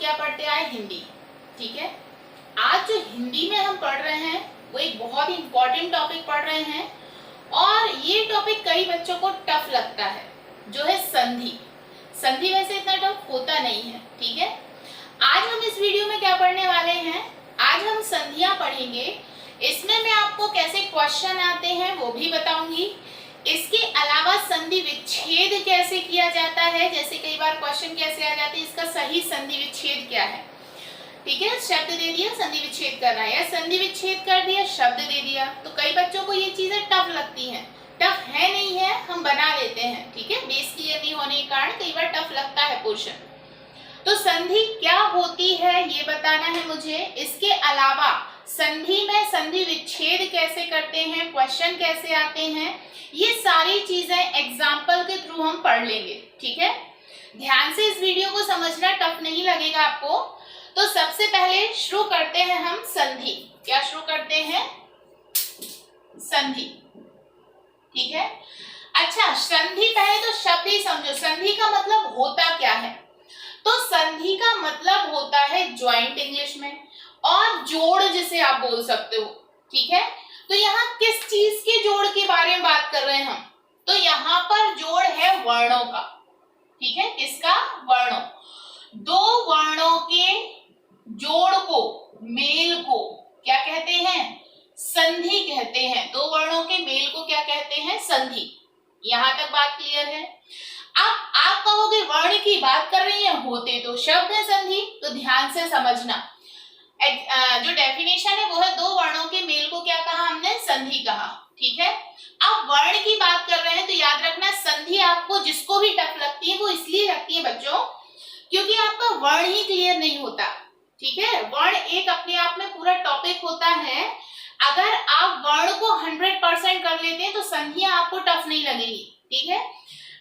क्या पढ़ते आए, हिंदी। ठीक है, आज जो हिंदी में हम पढ़ रहे हैं वो एक बहुत ही इंपॉर्टेंट टॉपिक पढ़ रहे हैं और ये टॉपिक कई बच्चों को टफ लगता है, जो है संधि। संधि वैसे इतना टफ होता नहीं है। ठीक है, आज हम इस वीडियो में क्या पढ़ने वाले हैं, आज हम संधियां पढ़ेंगे। इसमें मैं आपको कैसे क्वेश्चन आते हैं वो भी बताऊंगी। इसके अलावा संधि विच्छेद कैसे किया जाता है, जैसे कई बार क्वेश्चन कैसे आ जाते हैं, इसका सही संधि विच्छेद क्या है। ठीक है, शब्द दे दिया संधि विच्छेद करना है, या संधि विच्छेद कर दिया शब्द दे दिया, तो कई बच्चों को ये चीजें टफ लगती हैं। टफ है नहीं है, हम बना लेते हैं। ठीक है, बेस क्लियर नहीं होने के कारण कई बार टफ लगता है पोर्शन। तो संधि क्या होती है ये बताना है मुझे। इसके अलावा संधि में संधि विच्छेद कैसे करते हैं, क्वेश्चन कैसे आते हैं, ये सारी चीजें एग्जाम्पल के थ्रू हम पढ़ लेंगे। ठीक है, ध्यान से इस वीडियो को समझना, टफ नहीं लगेगा आपको। तो सबसे पहले शुरू करते हैं हम संधि। क्या शुरू करते हैं, संधि। ठीक है, अच्छा संधि पहले तो शब्द ही समझो, संधि का मतलब होता क्या है। तो संधि का मतलब होता है ज्वाइंट इंग्लिश में, और जोड़ जिसे आप बोल सकते हो। ठीक है, तो यहाँ किस चीज के जोड़ के बारे में बात कर रहे हैं हम, तो यहाँ पर जोड़ है वर्णों का। ठीक है, किसका, वर्णों। दो वर्णों के जोड़ को, मेल को क्या कहते हैं, संधि कहते हैं। दो वर्णों के मेल को क्या कहते हैं, संधि। यहां तक बात क्लियर है। अब आप कहोगे वर्ण की बात कर रही है, होते तो शब्द है संधि, तो ध्यान से समझना। जो डेफिनेशन है वो है दो वर्णों के मेल को क्या कहा हमने, संधि कहा। ठीक है, अब वर्ण की बात कर रहे हैं तो याद रखना संधि आपको जिसको भी टफ लगती है वो इसलिए लगती है बच्चों क्योंकि आपका वर्ण ही क्लियर नहीं होता। ठीक है, वर्ण एक अपने आप में पूरा टॉपिक होता है। अगर आप वर्ण को 100% कर लेते हैं तो संधियां आपको टफ नहीं लगेगी। ठीक है,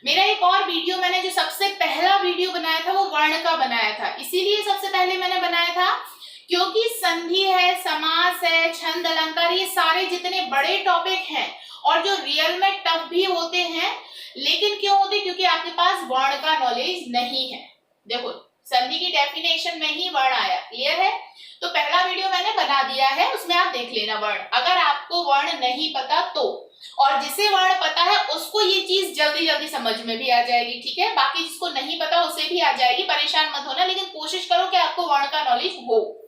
मेरा एक और वीडियो मैंने जो सबसे पहला वीडियो बनाया था वो वर्ण का बनाया था, इसीलिए सबसे पहले मैंने बनाया था क्योंकि संधि है, समास है, छंद अलंकार, ये सारे जितने बड़े टॉपिक हैं और जो रियल में टफ भी होते हैं, लेकिन क्यों होते, क्योंकि आपके पास वर्ण का नॉलेज नहीं है। देखो संधि की डेफिनेशन में ही वर्ण आया, क्लियर है। तो पहला वीडियो मैंने बना दिया है, उसमें आप देख लेना वर्ण, अगर आपको वर्ण नहीं पता तो। और जिसे वर्ण पता है उसको ये चीज जल्दी जल्दी समझ में भी आ जाएगी। ठीक है, बाकी जिसको नहीं पता उसे भी आ जाएगी, परेशान मत होना, लेकिन कोशिश करो कि आपको वर्ण का नॉलेज हो।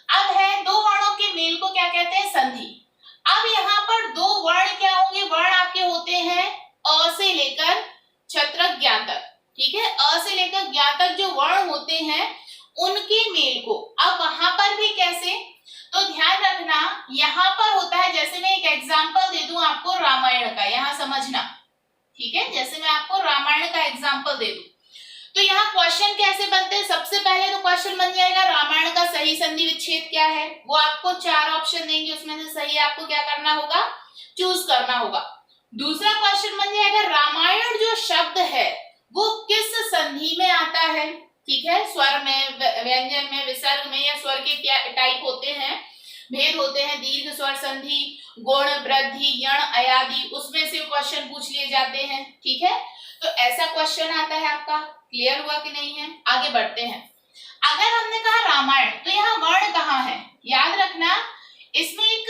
अब है दो वर्णों के मेल को क्या कहते हैं, संधि। अब यहाँ पर दो वर्ण क्या होंगे, वर्ण आपके होते हैं अ से लेकर छत्रक ज्ञा तक। ठीक है, अ से लेकर ज्ञा तक जो वर्ण होते हैं उनके मेल को। अब वहां पर भी कैसे, तो ध्यान रखना यहाँ पर होता है, जैसे मैं एक एग्जांपल दे दूं आपको रामायण का, यहाँ समझना। ठीक है, जैसे मैं आपको रामायण का एग्जांपल दे दूं तो यहाँ क्वेश्चन कैसे बनते हैं। सबसे पहले तो क्वेश्चन बन जाएगा रामायण का सही संधि विच्छेद क्या है, वो आपको 4 ऑप्शन देंगे, उसमें से सही आपको क्या करना होगा, चूज करना होगा। दूसरा क्वेश्चन बन जाएगा रामायण जो शब्द है वो किस संधि में आता है। ठीक है, स्वर में, व्यंजन में, विसर्ग में, या स्वर के क्या टाइप होते हैं, भेद होते हैं, दीर्घ स्वर संधि, गुण, वृद्धि, यण, अयादि, उसमें से क्वेश्चन पूछ लिए जाते हैं। ठीक है, तो ऐसा क्वेश्चन आता है आपका। क्लियर हुआ कि नहीं है, आगे बढ़ते हैं। अगर हमने कहा रामायण तो यहाँ वर्ण कहाँ है, याद रखना इसमें एक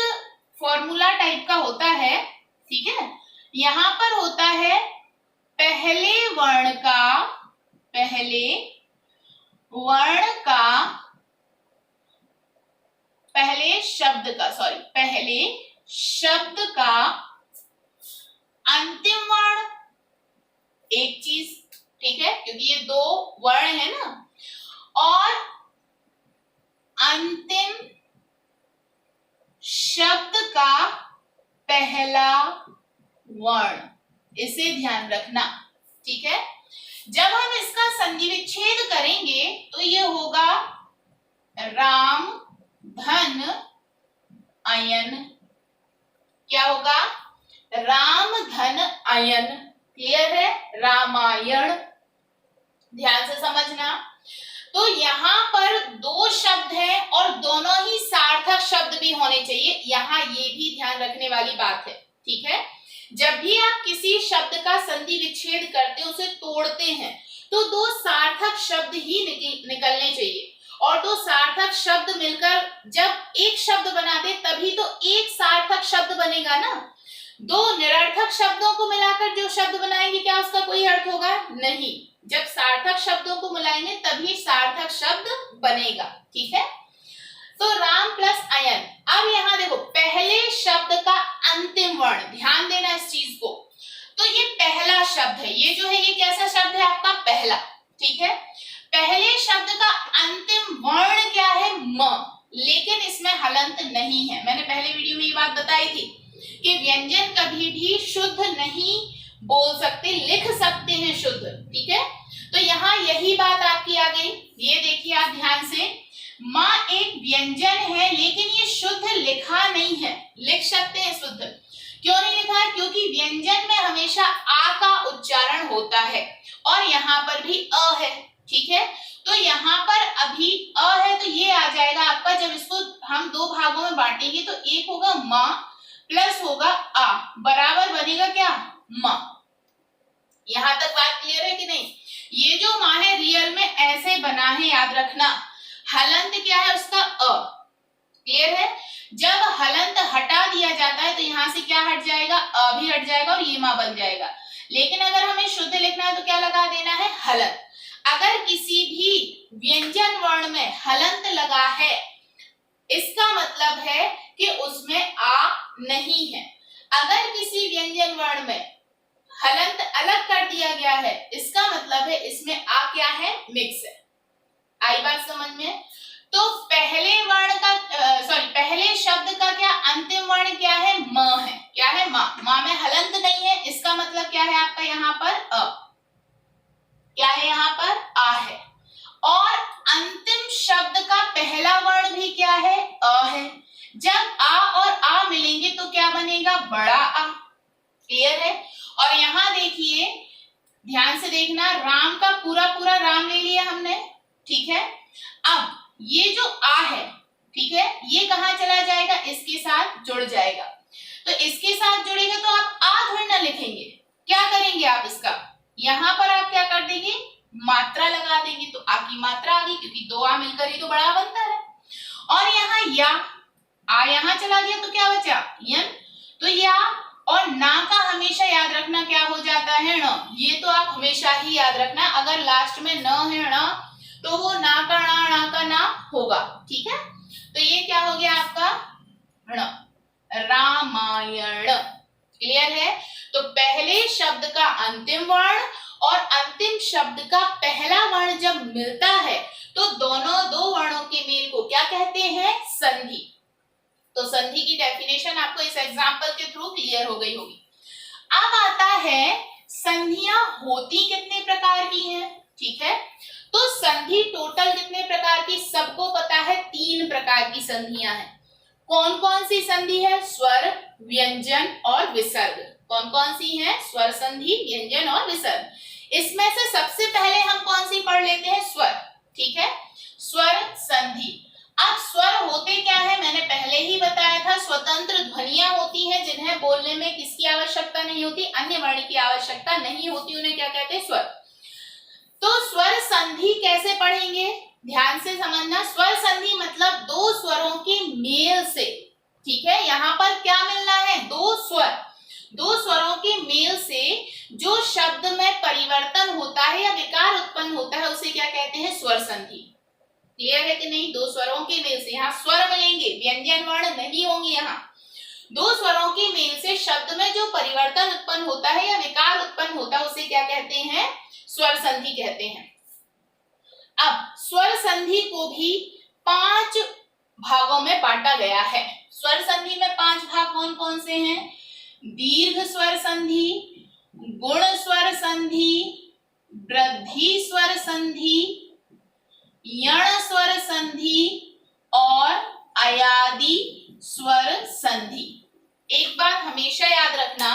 फॉर्मूला टाइप का होता है। ठीक है, यहाँ पर होता है पहले वर्ण पहले शब्द का अंतिम वर्ण एक चीज। ठीक है, क्योंकि ये दो वर्ण है ना, और अंतिम शब्द का पहला वर्ण, इसे ध्यान रखना। ठीक है, जब हम इसका संधि विच्छेद करेंगे तो ये होगा राम धन अयन। क्या होगा, राम धन अयन। क्लियर है, रामायण, ध्यान से समझना। तो यहाँ पर दो शब्द हैं और दोनों ही सार्थक शब्द भी होने चाहिए, यहाँ ये भी ध्यान रखने वाली बात है। ठीक है, जब भी आप किसी शब्द का संधि विच्छेद करते हैं, उसे तोड़ते हैं, तो दो सार्थक शब्द ही निकलने चाहिए, और दो सार्थक शब्द मिलकर जब एक शब्द बनाते तभी तो एक सार्थक शब्द बनेगा ना। दो निरर्थक शब्दों को मिलाकर जो शब्द बनाएंगे क्या उसका कोई अर्थ होगा? नहीं। जब सार्थक शब्दों को मिलाएंगे तभी सार्थक शब्द बनेगा। ठीक है, तो राम प्लस अयन। अब यहाँ देखो पहले शब्द का अंतिम वर्ण, ध्यान देना इस चीज को। तो ये पहला शब्द है, ये जो है ये कैसा शब्द है आपका? पहला। ठीक है, पहले शब्द का अंतिम वर्ण क्या है? म, लेकिन इसमें हलंत नहीं है। मैंने पहले वीडियो में ये बात बताई थी कि व्यंजन कभी भी शुद्ध नहीं बोल सकते, लिख सकते हैं शुद्ध। ठीक है, तो यहाँ यही बात आपकी आ गई। ये देखिए आप ध्यान से, माँ एक व्यंजन है लेकिन ये शुद्ध लिखा नहीं है। लिख सकते हैं शुद्ध, क्यों नहीं लिखा है? क्योंकि व्यंजन में हमेशा आ का उच्चारण होता है और यहाँ पर भी अ है। ठीक है, तो यहाँ पर अभी अ है तो ये आ जाएगा आपका। जब इसको हम दो भागों में बांटेंगे तो एक होगा माँ प्लस होगा आ, बराबर बनेगा क्या? माँ। यहां तक बात क्लियर है कि नहीं? ये जो माँ है रियल में ऐसे बना है, याद रखना। हलंत क्या है उसका? अ। क्लियर है? जब हलंत हटा दिया जाता है तो यहाँ से क्या हट जाएगा? अ भी हट जाएगा और ये माँ बन जाएगा। लेकिन अगर हमें शुद्ध लिखना है तो क्या लगा देना है? हलंत। अगर किसी भी व्यंजन वर्ण में हलंत लगा है इसका मतलब है कि उसमें आ नहीं है। अगर किसी व्यंजन वर्ण में हलंत अलग कर दिया गया है इसका मतलब है इसमें आ क्या है? मिक्स है। आई बात समझ में? तो पहले वर्ण का पहले शब्द का क्या अंतिम वर्ण क्या है? म है। क्या है? माँ। माँ में हलंत नहीं है, इसका मतलब क्या है आपका यहाँ पर? अ। क्या है यहाँ पर? आ है। और अंतिम शब्द का पहला वर्ण भी क्या है? अ है। जब आ और आ मिलेंगे तो क्या बनेगा? बड़ा आ। क्लियर है? और यहाँ देखिए, ध्यान से देखना, राम का पूरा पूरा राम ले लिया हमने। ठीक है, अब ये जो आ है, ठीक है, ये कहाँ चला जाएगा? इसके साथ जुड़ जाएगा। तो इसके साथ जुड़ेगा तो आप आ थोड़ी ना लिखेंगे। क्या करेंगे आप? इसका यहाँ पर आप क्या कर देंगे? मात्रा लगा देंगे, तो आ की मात्रा आ गई, क्योंकि दो आ मिलकर ही तो बड़ा बनता है। और यहाँ या, आ यहाँ चला गया तो क्या बचा? यन। तो या और ना का हमेशा याद रखना क्या हो जाता है? न। ये तो आप हमेशा ही याद रखना, अगर लास्ट में न है न तो वो ना का ना होगा। ठीक है, तो ये क्या हो गया आपका? ण, रामायण। क्लियर है? तो पहले शब्द का अंतिम वर्ण और अंतिम शब्द का पहला वर्ण जब मिलता है तो दोनों दो वर्णों के मेल को क्या कहते हैं? संधि। तो संधि की डेफिनेशन आपको इस एग्जांपल के थ्रू क्लियर हो गई होगी। अब आता है संधियां होती कितने प्रकार की हैं? ठीक है, तो संधि टोटल कितने प्रकार की? सबको पता है 3 प्रकार की संधियां हैं। कौन कौन सी संधि है? स्वर, व्यंजन और विसर्ग। कौन कौन सी हैं? स्वर संधि, व्यंजन और विसर्ग। इसमें से सबसे पहले हम कौन सी पढ़ लेते हैं? स्वर। ठीक है, स्वर संधि। अब स्वर होते क्या है? मैंने पहले ही बताया था, स्वतंत्र ध्वनियां होती हैं जिन्हें बोलने में किसकी आवश्यकता नहीं होती? अन्य वर्ण की आवश्यकता नहीं होती, उन्हें क्या कहते हैं? स्वर। तो स्वर संधि कैसे पढ़ेंगे? ध्यान से समझना। स्वर संधि मतलब दो स्वरों के मेल से। ठीक है, यहाँ पर क्या मिलना है? दो स्वर। दो स्वरों के मेल से जो शब्द में परिवर्तन होता है या विकार उत्पन्न होता है उसे क्या कहते हैं? स्वर संधि। क्लियर है कि नहीं? दो स्वरों के मेल से, यहाँ स्वर मिलेंगे, व्यंजन वर्ण नहीं होंगे। यहाँ दो स्वरों के मेल से शब्द में जो परिवर्तन उत्पन्न होता है या विकार उत्पन्न होता है उसे क्या कहते हैं? स्वर संधि कहते हैं। अब स्वर संधि को भी 5 भागों में बांटा गया है। स्वर संधि में 5 भाग कौन कौन से हैं? दीर्घ स्वर संधि, गुण स्वर संधि, वृद्धि स्वर संधि, यण स्वर संधि और अयादि स्वर संधि। एक बात हमेशा याद रखना,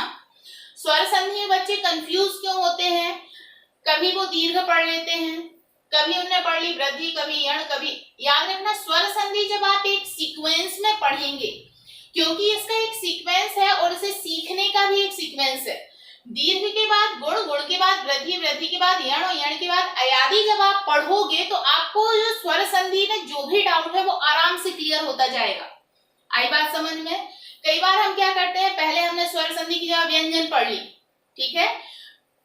स्वर संधि में बच्चे कंफ्यूज क्यों होते हैं? कभी वो दीर्घ पढ़ लेते हैं, कभी उन्हें पढ़ ली वृद्धि, कभी यण, कभी। याद रखना, स्वर संधि जब आप एक सीक्वेंस में पढ़ेंगे, क्योंकि इसका एक सीक्वेंस है और इसे सीखने का भी एक सीक्वेंस है, दीर्घ के बाद गुण, गुण के बाद वृद्धि, वृद्धि के बाद यण और यण के बाद अयादि जब आप पढ़ोगे तो आपको जो स्वर संधि में जो भी डाउट है वो आराम से क्लियर होता जाएगा। आई बात समझ में? कई बार हम क्या करते हैं, पहले हमने स्वर संधि की जगह व्यंजन पढ़ ली, ठीक है।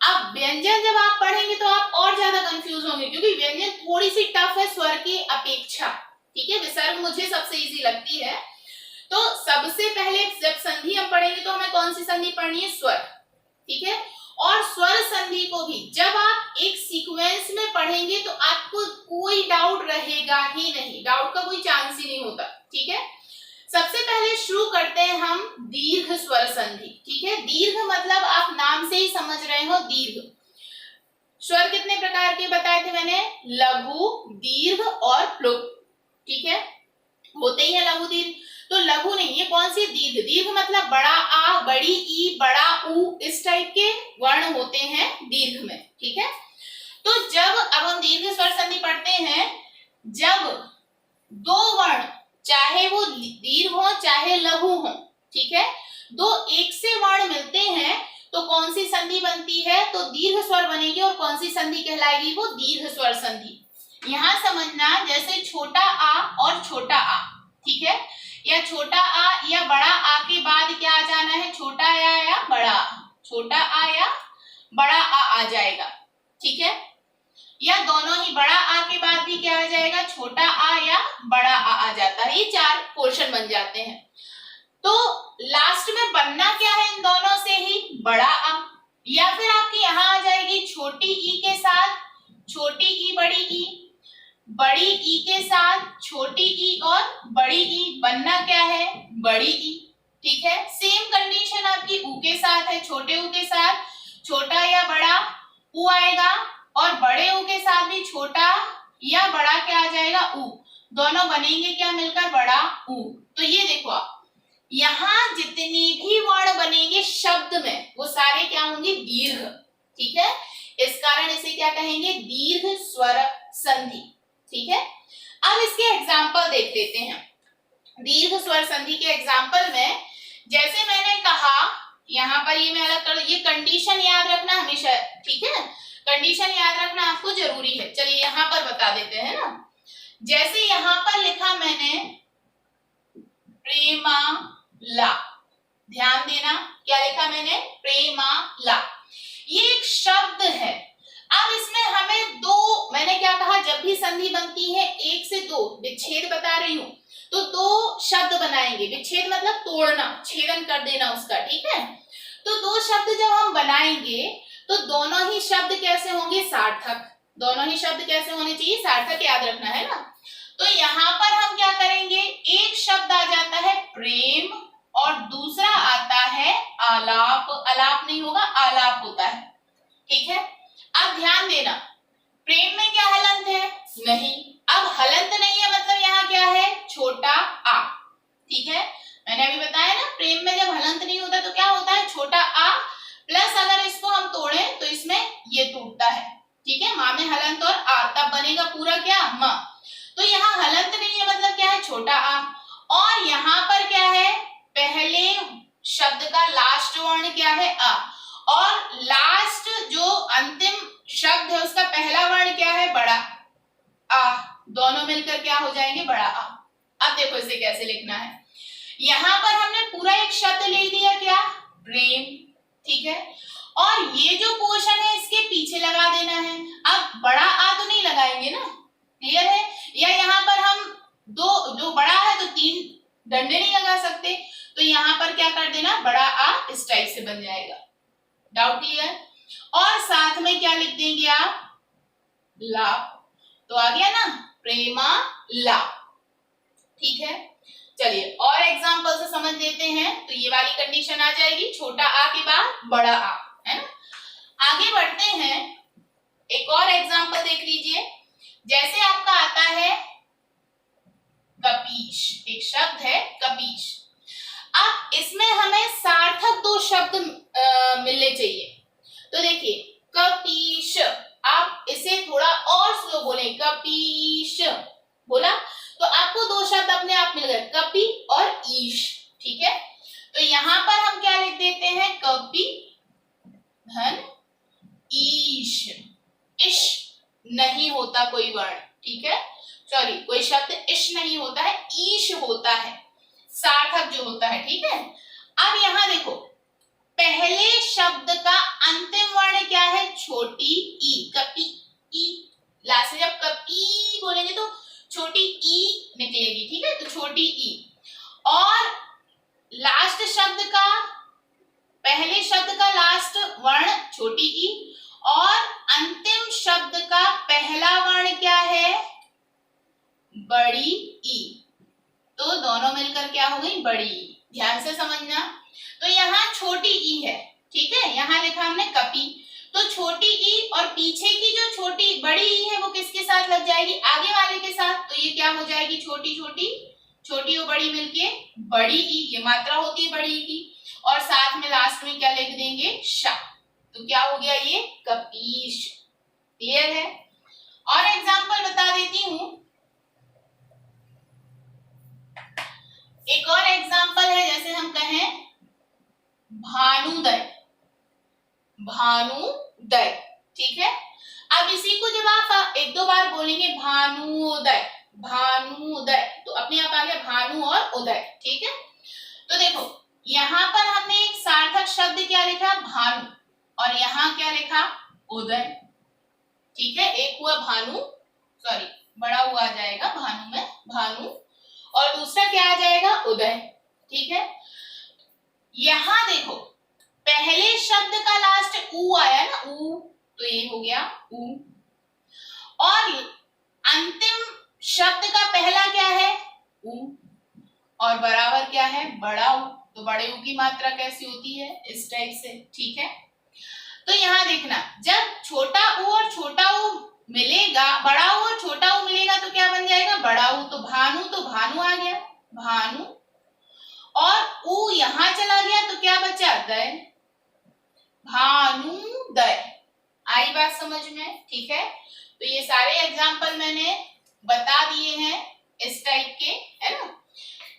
अब व्यंजन जब आप पढ़ेंगे तो आप और ज्यादा कंफ्यूज होंगे, क्योंकि व्यंजन थोड़ी सी टफ है स्वर की अपेक्षा, ठीक है। विसर्ग मुझे सबसे इजी लगती है। तो सबसे पहले जब संधि हम पढ़ेंगे तो हमें कौन सी संधि पढ़नी है? स्वर, ठीक है। और स्वर संधि को भी जब आप एक सीक्वेंस में पढ़ेंगे तो आपको कोई डाउट रहेगा ही नहीं, डाउट का कोई चांस ही नहीं होता, ठीक है। सबसे पहले शुरू करते हैं हम दीर्घ स्वर संधि, ठीक है। दीर्घ मतलब आप नाम से ही समझ रहे हो, दीर्घ। स्वर कितने प्रकार के बताए थे मैंने? लघु, दीर्घ और प्लुत, ठीक है। होते ही है लघु दीर्घ, तो लघु नहीं, ये कौन सी? दीर्घ। दीर्घ मतलब बड़ा आ, बड़ी ई, बड़ा ऊ, इस टाइप के वर्ण होते हैं दीर्घ में, ठीक है। तो जब अब हम दीर्घ स्वर संधि पढ़ते हैं, जब दो वर्ण चाहे वो दीर्घ हो चाहे लघु हो, ठीक है, दो एक से वर्ण मिलते हैं तो कौन सी संधि बनती है? तो दीर्घ स्वर बनेगी। और कौन सी संधि कहलाएगी? वो दीर्घ स्वर संधि। यहां समझना, जैसे छोटा आ और छोटा आ, ठीक है, या छोटा आ या बड़ा आ के बाद क्या आ जाना है? छोटा आ या बड़ा आ, छोटा आ या बड़ा आ जाएगा, ठीक है। या दोनों ही, बड़ा आ के बाद भी क्या आ जाएगा? छोटा आ या बड़ा आ जाता है। ये चार पोर्शन बन जाते हैं। तो लास्ट में बनना क्या है इन दोनों से ही? बड़ा आ। या फिर आपकी यहाँ आ जाएगी छोटी ई के साथ छोटी ई, बड़ी ई, बड़ी ई के साथ छोटी ई और बड़ी ई, बनना क्या है? बड़ी ई, ठीक है। सेम कंडीशन आपकी ऊ के साथ है, छोटे ऊ के साथ छोटा या बड़ा ऊ आएगा, और बड़े ऊ के साथ भी छोटा या बड़ा क्या आ जाएगा? ऊ। दोनों बनेंगे क्या मिलकर? बड़ा ऊ। तो ये देखो आप, यहाँ जितने भी वर्ण बनेंगे शब्द में वो सारे क्या होंगे? दीर्घ, ठीक है। इस कारण इसे क्या कहेंगे? दीर्घ स्वर संधि, ठीक है। अब इसके एग्जाम्पल देख लेते हैं। दीर्घ स्वर संधि के एग्जाम्पल में जैसे मैंने कहा, यहाँ पर ये मैं अलग कर, ये कंडीशन याद रखना हमेशा, ठीक है। कंडीशन याद रखना आपको जरूरी है। चलिए यहाँ पर बता देते हैं ना। जैसे यहाँ पर लिखा मैंने प्रेमाला, ध्यान देना, क्या लिखा मैंने? प्रेमाला। ये एक शब्द है। अब इसमें हमें दो, मैंने क्या कहा, जब भी संधि बनती है एक से दो, विच्छेद बता रही हूं, तो दो शब्द बनाएंगे। विच्छेद मतलब तोड़ना, छेदन कर देना उसका, ठीक है। तो दो शब्द जब हम बनाएंगे तो दोनों ही शब्द कैसे होंगे? सार्थक। दोनों ही शब्द कैसे होने चाहिए? सार्थक, याद रखना है ना। तो यहाँ पर हम क्या करेंगे? एक शब्द आ जाता है प्रेम और दूसरा आता है आलाप। आलाप नहीं होगा, आलाप होता है, ठीक है। अब ध्यान देना, प्रेम में क्या हलंत है? नहीं। अब हलंत नहीं है मतलब यहाँ क्या है? छोटा आ, ठीक है। मैंने अभी बताया ना, प्रेम में जब हलंत नहीं होता तो क्या होता है? छोटा आ प्लस अगर इसको हम तोड़ें तो इसमें ये टूटता है, ठीक है। माँ में हलंत और आ, तब बनेगा पूरा क्या? माँ। तो यहाँ हलंत नहीं है मतलब क्या है? छोटा आ। और यहाँ पर क्या है? पहले शब्द का लास्ट वर्ण क्या है? आ। और लास्ट जो अंतिम शब्द है उसका पहला वर्ण क्या है? बड़ा आ। दोनों मिलकर क्या हो जाएंगे? बड़ा आ। अब देखो इसे कैसे लिखना है। यहाँ पर हमने पूरा एक शब्द ले लिया, क्या? प्रेम, ठीक है। और ये जो पोर्शन है इसके पीछे लगा देना है। अब बड़ा आ तो नहीं लगाएंगे ना, क्लियर है। या यहाँ पर हम दो, जो बड़ा है तो तीन डंडे नहीं लगा सकते, तो यहाँ पर क्या कर देना? बड़ा आ इस टाइप से बन जाएगा। Doubt clear? और साथ में क्या लिख देंगे आप? ला। तो आ गया ना, प्रेमा ला, ठीक है। चलिए और एग्जाम्पल से समझ लेते हैं। तो ये वाली कंडीशन आ जाएगी, छोटा आ के बाद बड़ा आ, है ना। आगे बढ़ते हैं, एक और एग्जाम्पल देख लीजिए। जैसे आपका आता है कपीश, एक शब्द है कपीश। अब इसमें हमें सार्थक दो शब्द मिलने चाहिए। तो देखिए कपीश, आप इसे थोड़ा और स्लो बोले, कपीश बोला तो आपको दो शब्द अपने आप मिल गए, कपि और ईश, ठीक है। तो यहाँ पर हम क्या लिख देते हैं? कपि धन ईश, इश नहीं होता कोई वर्ण, ठीक है, सॉरी कोई शब्द इश नहीं होता है, ईश होता है सार्थक जो होता है, ठीक है। अब यहां देखो पहले शब्द का अंतिम वर्ण क्या है, छोटी ई, कपी ई, लास्ट में जब कपी बोलेंगे तो छोटी ई निकलेगी, ठीक है, तो छोटी ई। और लास्ट शब्द का, पहले शब्द का लास्ट वर्ण छोटी ई और अंतिम शब्द का पहला वर्ण क्या है, बड़ी ई, तो दोनों मिलकर क्या हो गई, बड़ी ई। ध्यान से समझना, तो यहाँ छोटी ई है, ठीक है, यहाँ लिखा हमने कपी, तो छोटी ई और पीछे की जो छोटी बड़ी ई है वो किसके साथ लग जाएगी, आगे वाले के साथ, तो ये क्या हो जाएगी, छोटी छोटी, छोटी और बड़ी मिलके बड़ी ई, ये मात्रा होती है बड़ी ई की, और साथ में लास्ट में क्या लिख देंगे, श, तो क्या हो गया, ये कपीश। क्लियर है। और एग्जांपल बता देती हूं, एक और एग्जांपल है, जैसे हम कहें भानुदय, भानुदय, ठीक है। अब इसी को जब आप एक दो बार बोलेंगे भानुदय, भानुदय, तो अपने आप आ गया भानु और उदय, ठीक है। तो देखो यहाँ पर हमने एक सार्थक शब्द क्या लिखा, भानु, और यहाँ क्या लिखा, उदय, ठीक है। एक हुआ भानु, सॉरी बड़ा हुआ आ जाएगा भानु में, भानु, और दूसरा क्या आ जाएगा, उदय, ठीक है। यहां देखो पहले शब्द का लास्ट ऊ आया ना, ऊ, तो ये हो गया ऊ, और अंतिम शब्द का पहला क्या है, ऊ, और बराबर क्या है, बड़ा ऊ, तो बड़े ऊ की मात्रा कैसी होती है, इस टाइप से, ठीक है। तो यहाँ देखना, जब छोटा ऊ और छोटा ऊ मिलेगा, बड़ा ऊ और छोटा ऊ मिलेगा तो क्या बन जाएगा, बड़ा ऊ, तो भानु आ गया, भानु, और ऊ यहां चला गया तो क्या बचा, दय, भानुदय। आई बात समझ में, ठीक है। तो ये सारे एग्जाम्पल मैंने बता दिए हैं इस टाइप के, है ना।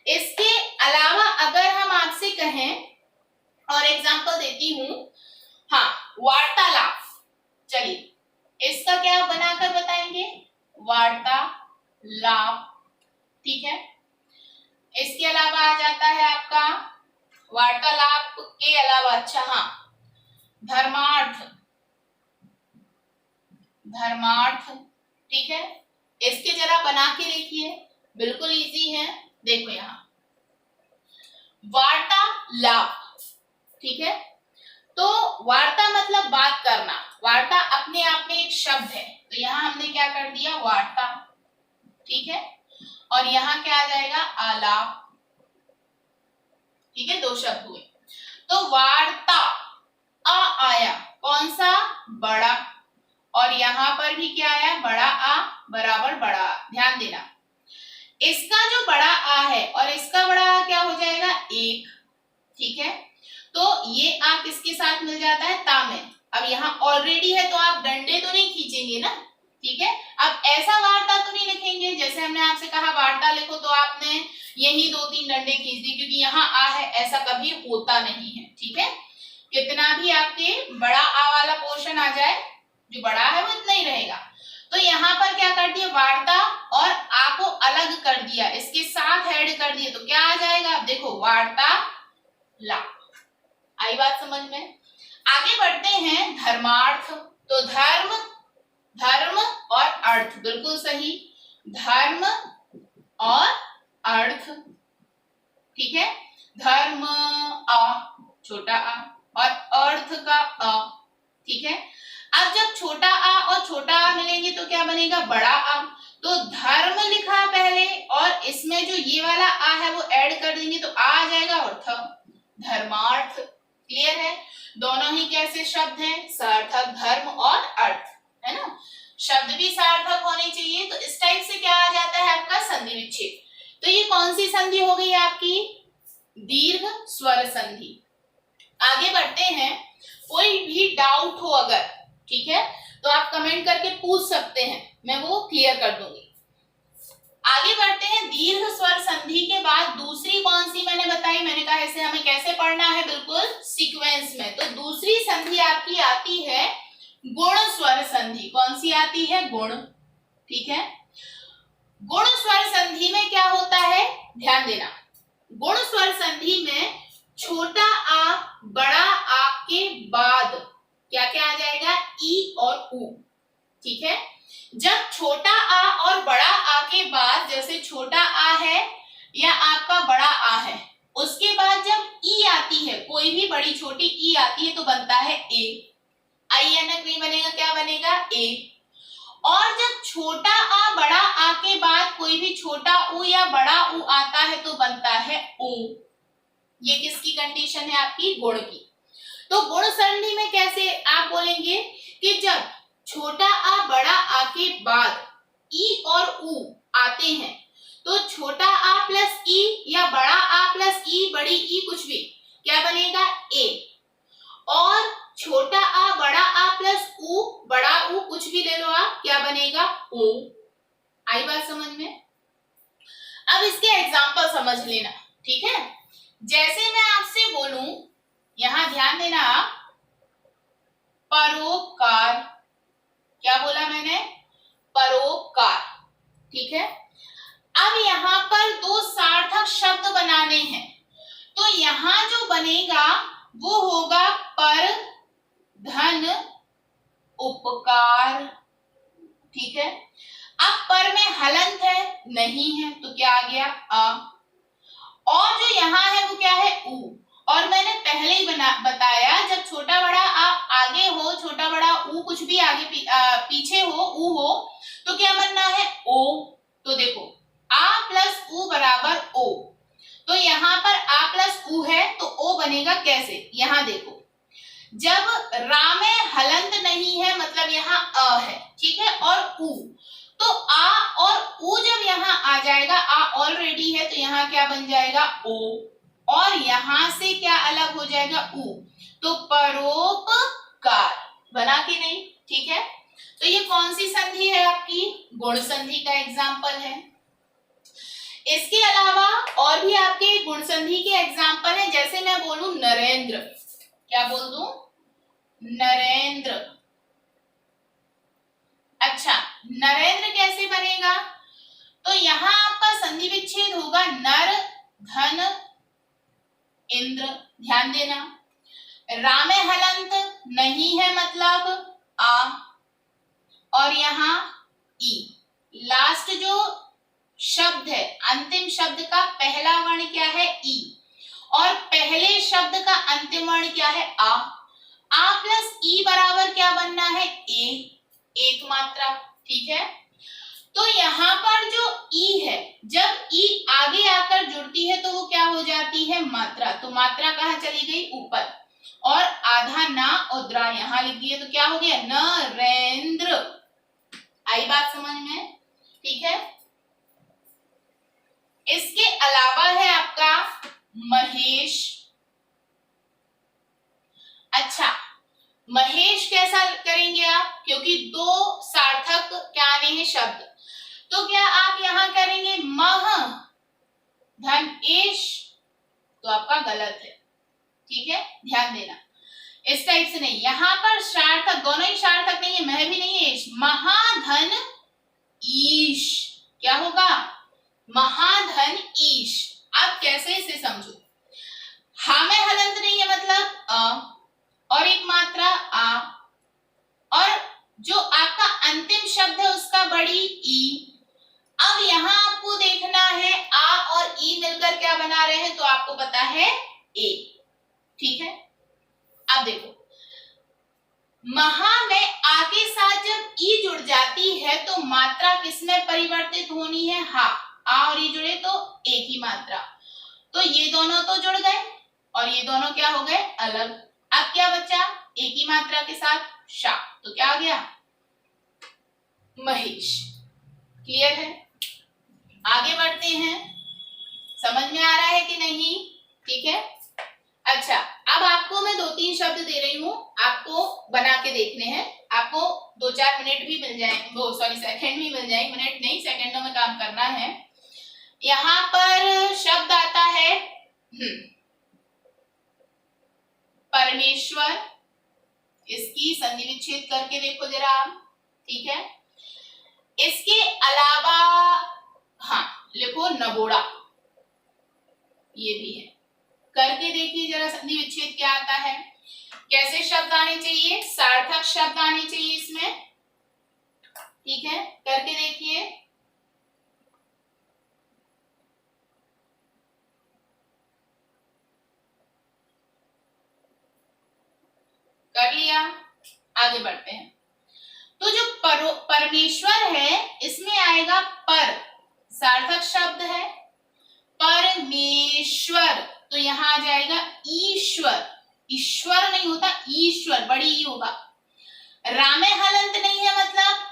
इसके अलावा अगर हम आपसे कहें, और एग्जाम्पल देती हूं, हाँ, वार्तालाप, चलिए इसका क्या बनाकर बताएंगे, वार्तालाप, ठीक है। इसके अलावा आ जाता है आपका वार्तालाप के अलावा, अच्छा हाँ, धर्मार्थ, धर्मार्थ, ठीक है। इसके जरा बना के देखिए, बिल्कुल इजी है, देखो यहाँ वार्तालाप, ठीक है। तो वार्ता मतलब बात करना, वार्ता अपने आप में एक शब्द है, तो यहाँ हमने क्या कर दिया, वार्ता, ठीक है, और यहाँ क्या आ जाएगा, आलाप, ठीक है, दो शब्द हुए। तो वार्ता, आ आया, कौन सा, बड़ा, और यहाँ पर भी क्या आया, बड़ा आ बराबर बड़ा आ, ध्यान देना, इसका जो बड़ा आ है और इसका बड़ा आ क्या हो जाएगा, एक, ठीक है। तो ये आ किसके साथ मिल जाता है, ता में। अब यहाँ ऑलरेडी है तो आप डंडे तो नहीं खींचेंगे ना, ठीक है। अब ऐसा वार्ता तो नहीं लिखेंगे, जैसे हमने आपसे कहा वार्ता लिखो तो आपने यही दो तीन डंडे खींच दी, क्योंकि यहाँ आ है, ऐसा कभी होता नहीं है, ठीक है। कितना भी आपके बड़ा आ वाला पोर्शन आ जाए, जो बड़ा है वो इतना ही रहेगा। तो यहाँ पर क्या कर दिया, वार्ता और आ को अलग कर दिया, इसके साथ ऐड कर दिया, तो क्या आ जाएगा, अब देखो वार्तालाप। आई बात समझ में। आगे बढ़ते हैं, धर्मार्थ, तो धर्म, धर्म और अर्थ, बिल्कुल सही, धर्म और अर्थ, ठीक है। धर्म आ, छोटा आ, और अर्थ का अ, ठीक है। अब जब छोटा आ और छोटा आ मिलेंगे तो क्या बनेगा, बड़ा आ, तो धर्म लिखा पहले और इसमें जो ये वाला आ है वो ऐड कर देंगे तो आ जाएगा अर्थ, धर्मार्थ। क्लियर है। दोनों ही कैसे शब्द हैं, सार्थक, धर्म और अर्थ, है ना। शब्द भी सार्थक होने चाहिए, तो इस टाइप से क्या आ जाता है आपका, संधि विच्छेद। तो ये कौन सी संधि हो गई आपकी, दीर्घ स्वर संधि। आगे बढ़ते हैं, कोई भी डाउट हो अगर, ठीक है, तो आप कमेंट करके पूछ सकते हैं, मैं वो क्लियर कर दूंगी। आगे बढ़ते हैं, दीर्घ स्वर संधि के बाद दूसरी कौन सी मैंने बताई, मैंने कहा इसे हमें कैसे पढ़ना है, बिल्कुल सीक्वेंस में। तो दूसरी संधि आपकी आती है गुण स्वर संधि। कौन सी आती है? गुण। ठीक है, गुण स्वर संधि में क्या होता है, ध्यान देना। गुण स्वर संधि में छोटा आ बड़ा आ के बाद क्या क्या आ जाएगा? ई और ऊ। ठीक है, जब छोटा आ और बड़ा आ के बाद, जैसे छोटा आ है या आपका बड़ा आ है, उसके बाद जब ई आती है, कोई भी बड़ी छोटी ई आती है तो बनता है ए। आई एनक नहीं बनेगा, क्या बनेगा? ए। और जब छोटा आ बड़ा आ के बाद कोई भी छोटा ऊ या बड़ा ऊ आता है तो बनता है ऊ। ये किसकी कंडीशन है? आपकी गुण की। तो गुण संधि में कैसे आप बोलेंगे कि जब छोटा आ बड़ा आ के बाद ई और ऊ आते हैं तो छोटा आ प्लस ई या बड़ा आ प्लस ई, बड़ी ई कुछ भी, क्या बनेगा? ए। और छोटा आ बड़ा आ प्लस ऊ, बड़ा ऊ कुछ भी ले लो आप, क्या बनेगा? ओ। आई बात समझ में? अब इसके एग्जाम्पल समझ लेना। ठीक है, जैसे मैं आपसे बोलूं, यहां ध्यान देना आप, परोपकार। क्या बोला मैंने? परोपकार। ठीक है, अब यहाँ पर दो सार्थक शब्द बनाने हैं, तो यहाँ जो बनेगा वो होगा पर धन उपकार। ठीक है, अब पर में हलंत है, नहीं है, तो क्या आ गया? आ। और जो यहाँ है वो क्या है? ऊ। और मैंने पहले ही बताया, जब छोटा बड़ा आ आगे हो, छोटा बड़ा ऊ कुछ भी आगे पीछे हो, ऊ हो, तो क्या बनना है? ओ। तो देखो, आ प्लस ऊ बराबर ओ, तो यहाँ पर आ प्लस ऊ है तो ओ बनेगा कैसे? यहाँ देखो, जब रा में हलंत नहीं है, मतलब यहाँ अ है, ठीक है, और ऊ, तो आ और ऊ जब यहाँ आ जाएगा, आ ऑलरेडी है, तो यहाँ क्या बन जाएगा? ओ। और यहाँ से क्या अलग हो जाएगा? ऊ। तो परोपकार बना कि नहीं? ठीक है, तो ये कौन सी संधि है? आपकी गुण संधि का एग्जाम्पल है। इसके अलावा और भी आपके गुण संधि के एग्जाम्पल है, जैसे मैं बोलूं नरेंद्र, क्या बोल दूं? नरेंद्र। अच्छा, नरेंद्र कैसे बनेगा? तो यहाँ आपका संधि विच्छेद होगा नर धन इंद्र। ध्यान देना, रा में हलंत नहीं है, मतलब आ, और यहाँ ई। लास्ट जो शब्द है, अंतिम शब्द का पहला वर्ण क्या है? ई। और पहले शब्द का अंतिम वर्ण क्या है? आ। आ प्लस ई बराबर क्या बनना है? ए, एक मात्रा। ठीक है, तो यहाँ पर जो ई है, जब ई आगे आकर जुड़ती है तो वो क्या हो जाती है? मात्रा। तो मात्रा कहाँ चली गई? ऊपर। और आधा ना और द्रा यहाँ लिख दिए, तो क्या हो गया? नरेंद्र। आई बात समझ में? ठीक है, इसके अलावा है आपका महेश। अच्छा, महेश कैसा करेंगे आप? क्योंकि दो सार्थक क्या आने हैं? शब्द, तो क्या आप यहां करेंगे मह धन एश? तो आपका गलत है। ठीक है, ध्यान देना, इस टाइप से नहीं, यहां पर सार्थक, दोनों ही सार्थक नहीं है, मह भी नहीं है, एश। महाधन ईश, क्या होगा? महाधन ईश। आप कैसे इसे समझो, हा में हलंत नहीं है, मतलब अ, और एक मात्रा आ, और जो आपका अंतिम शब्द है उसका बड़ी ई। अब यहाँ आपको देखना है आ और ई मिलकर क्या बना रहे हैं, तो आपको पता है ए। ठीक है, अब देखो, महा में आ के साथ जब ई जुड़ जाती है तो मात्रा किसमें परिवर्तित होनी है? हा। आ और ई जुड़े तो एक ही मात्रा, तो ये दोनों तो जुड़ गए और ये दोनों क्या हो गए? अलग। अब क्या बचा? एक ही मात्रा के साथ शा, तो क्या आ गया? महेश। क्लियर है? आगे बढ़ते हैं, समझ में आ रहा है कि नहीं? ठीक है, अच्छा, अब आपको मैं 2-3 शब्द दे रही हूँ, आपको बना के देखने हैं। आपको 2-4 मिनट भी मिल जाएंगे, वो सॉरी सेकंड भी मिल जाएंगे, मिनट नहीं सेकंडों में काम करना है। यहाँ पर शब्द आता है परमेश्वर, इसकी संधि विच्छेद करके देखो जरा आप, ठीक है। इसके अलावा हाँ लिखो नबोड़ा, ये भी है, करके देखिए जरा संधि विच्छेद क्या आता है। कैसे शब्द आने चाहिए, सार्थक शब्द आने चाहिए इसमें, ठीक है, करके देखिए। कर लिया, आगे बढ़ते हैं। तो जो परमेश्वर है इसमें आएगा पर, सार्थक शब्द है परमेश्वर, तो यहां आ जाएगा ईश्वर, ईश्वर नहीं होता ईश्वर, बड़ी ई होगा। रा में हलंत नहीं है मतलब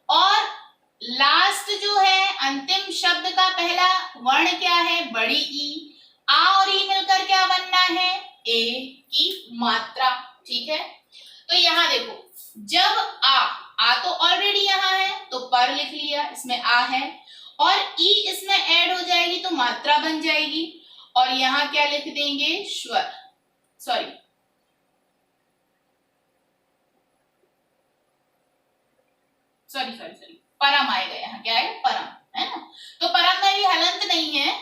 और लास्ट जो है अंतिम शब्द का पहला वर्ण क्या है, बड़ी ई। आ और ई मिलकर क्या बनना है, ए की मात्रा, ठीक है। तो यहां देखो जब आ तो ऑलरेडी यहां है तो पर लिख लिया, इसमें आ है, और ई इसमें ऐड हो जाएगी तो मात्रा बन जाएगी, और यहां क्या लिख देंगे, स्वर, सॉरी परम आएगा, यहाँ क्या है परम, है ना। तो परम में भी हलंत नहीं है,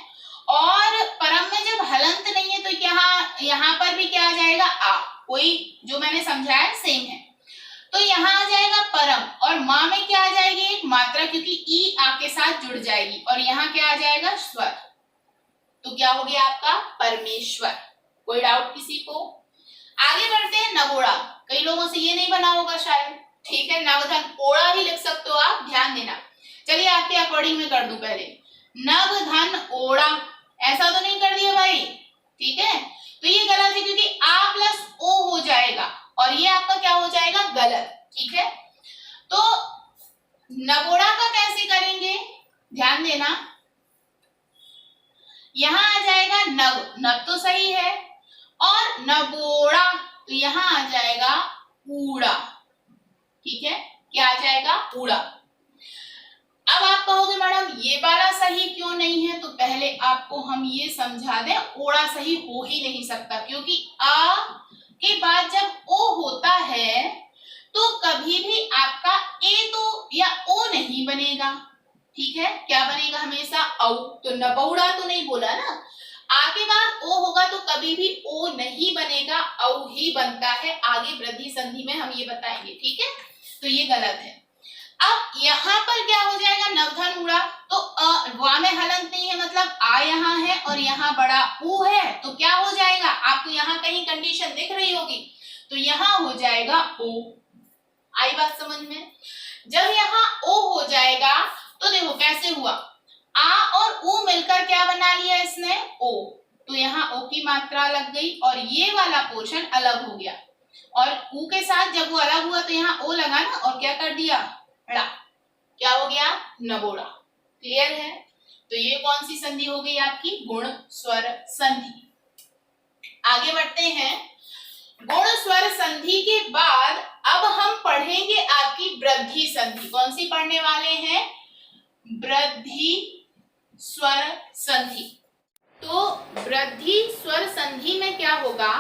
और परम में जब हलंत नहीं है तो यहाँ पर भी क्या आ जाएगा, आ, कोई जो मैंने समझाया सेम है। तो यहाँ आ जाएगा परम, और माँ में क्या आ जाएगी, एक मात्रा, क्योंकि ई आ के साथ जुड़ जाएगी, और यहाँ क्या आ जाएगा, स्वर। तो क्या हो गया आपका परमेश्वर। कोई डाउट किसी को? आगे बढ़ते हैं, नवोड़ा। कई लोगों से ये नहीं बना होगा शायद, ठीक है, नवधन ओड़ा भी लिख सकते हो आप, ध्यान देना। चलिए आपके अकॉर्डिंग में कर दूं पहले, नवधन ओड़ा, ऐसा तो नहीं कर दिया भाई, ठीक है। तो ये गलत है क्योंकि आ प्लस ओ हो जाएगा, और ये आपका क्या हो जाएगा, गलत, ठीक है। तो नवोड़ा का कैसे करेंगे, ध्यान देना। यहां आ जाएगा नव, नव तो सही है, और नवोड़ा तो यहां आ जाएगा ऊड़ा, ठीक है, क्या आ जाएगा, ऊड़ा। अब आप कहोगे मैडम ये वाला सही क्यों नहीं है, तो पहले आपको हम ये समझा दें, ओड़ा सही हो ही नहीं सकता, क्योंकि आ के बाद जब ओ होता है तो कभी भी आपका ए तो या ओ नहीं बनेगा, ठीक है, क्या बनेगा हमेशा औ। तो नबौड़ा तो नहीं बोला ना, आ के बाद ओ होगा तो कभी भी ओ नहीं बनेगा, औ ही बनता है। आगे वृद्धि संधि में हम ये बताएंगे, ठीक है। तो ये गलत है। अब यहाँ पर क्या हो जाएगा, नवधन उड़ा, तो वा में हलंत नहीं है मतलब आ यहाँ है और यहाँ बड़ा ऊ है, तो क्या हो जाएगा, आपको यहाँ कहीं कंडीशन दिख रही होगी, तो यहाँ हो जाएगा ओ। आई बात समझ में? जब यहाँ ओ हो जाएगा तो देखो कैसे हुआ, आ और ऊ मिलकर क्या बना लिया इसने, ओ, तो यहाँ ओ की मात्रा लग गई और ये वाला पोर्शन अलग हो गया, और ऊ के साथ जब वो अलग हुआ तो यहाँ ओ लगा ना, और क्या कर दिया, ड़ा, क्या हो गया, नबोड़ा। क्लियर है? तो ये कौन सी संधि हो गई आपकी, गुण स्वर संधि। आगे बढ़ते हैं, गुण स्वर संधि के बाद अब हम पढ़ेंगे आपकी वृद्धि संधि। कौन सी पढ़ने वाले हैं, वृद्धि स्वर संधि। तो वृद्धि स्वर संधि में क्या होगा,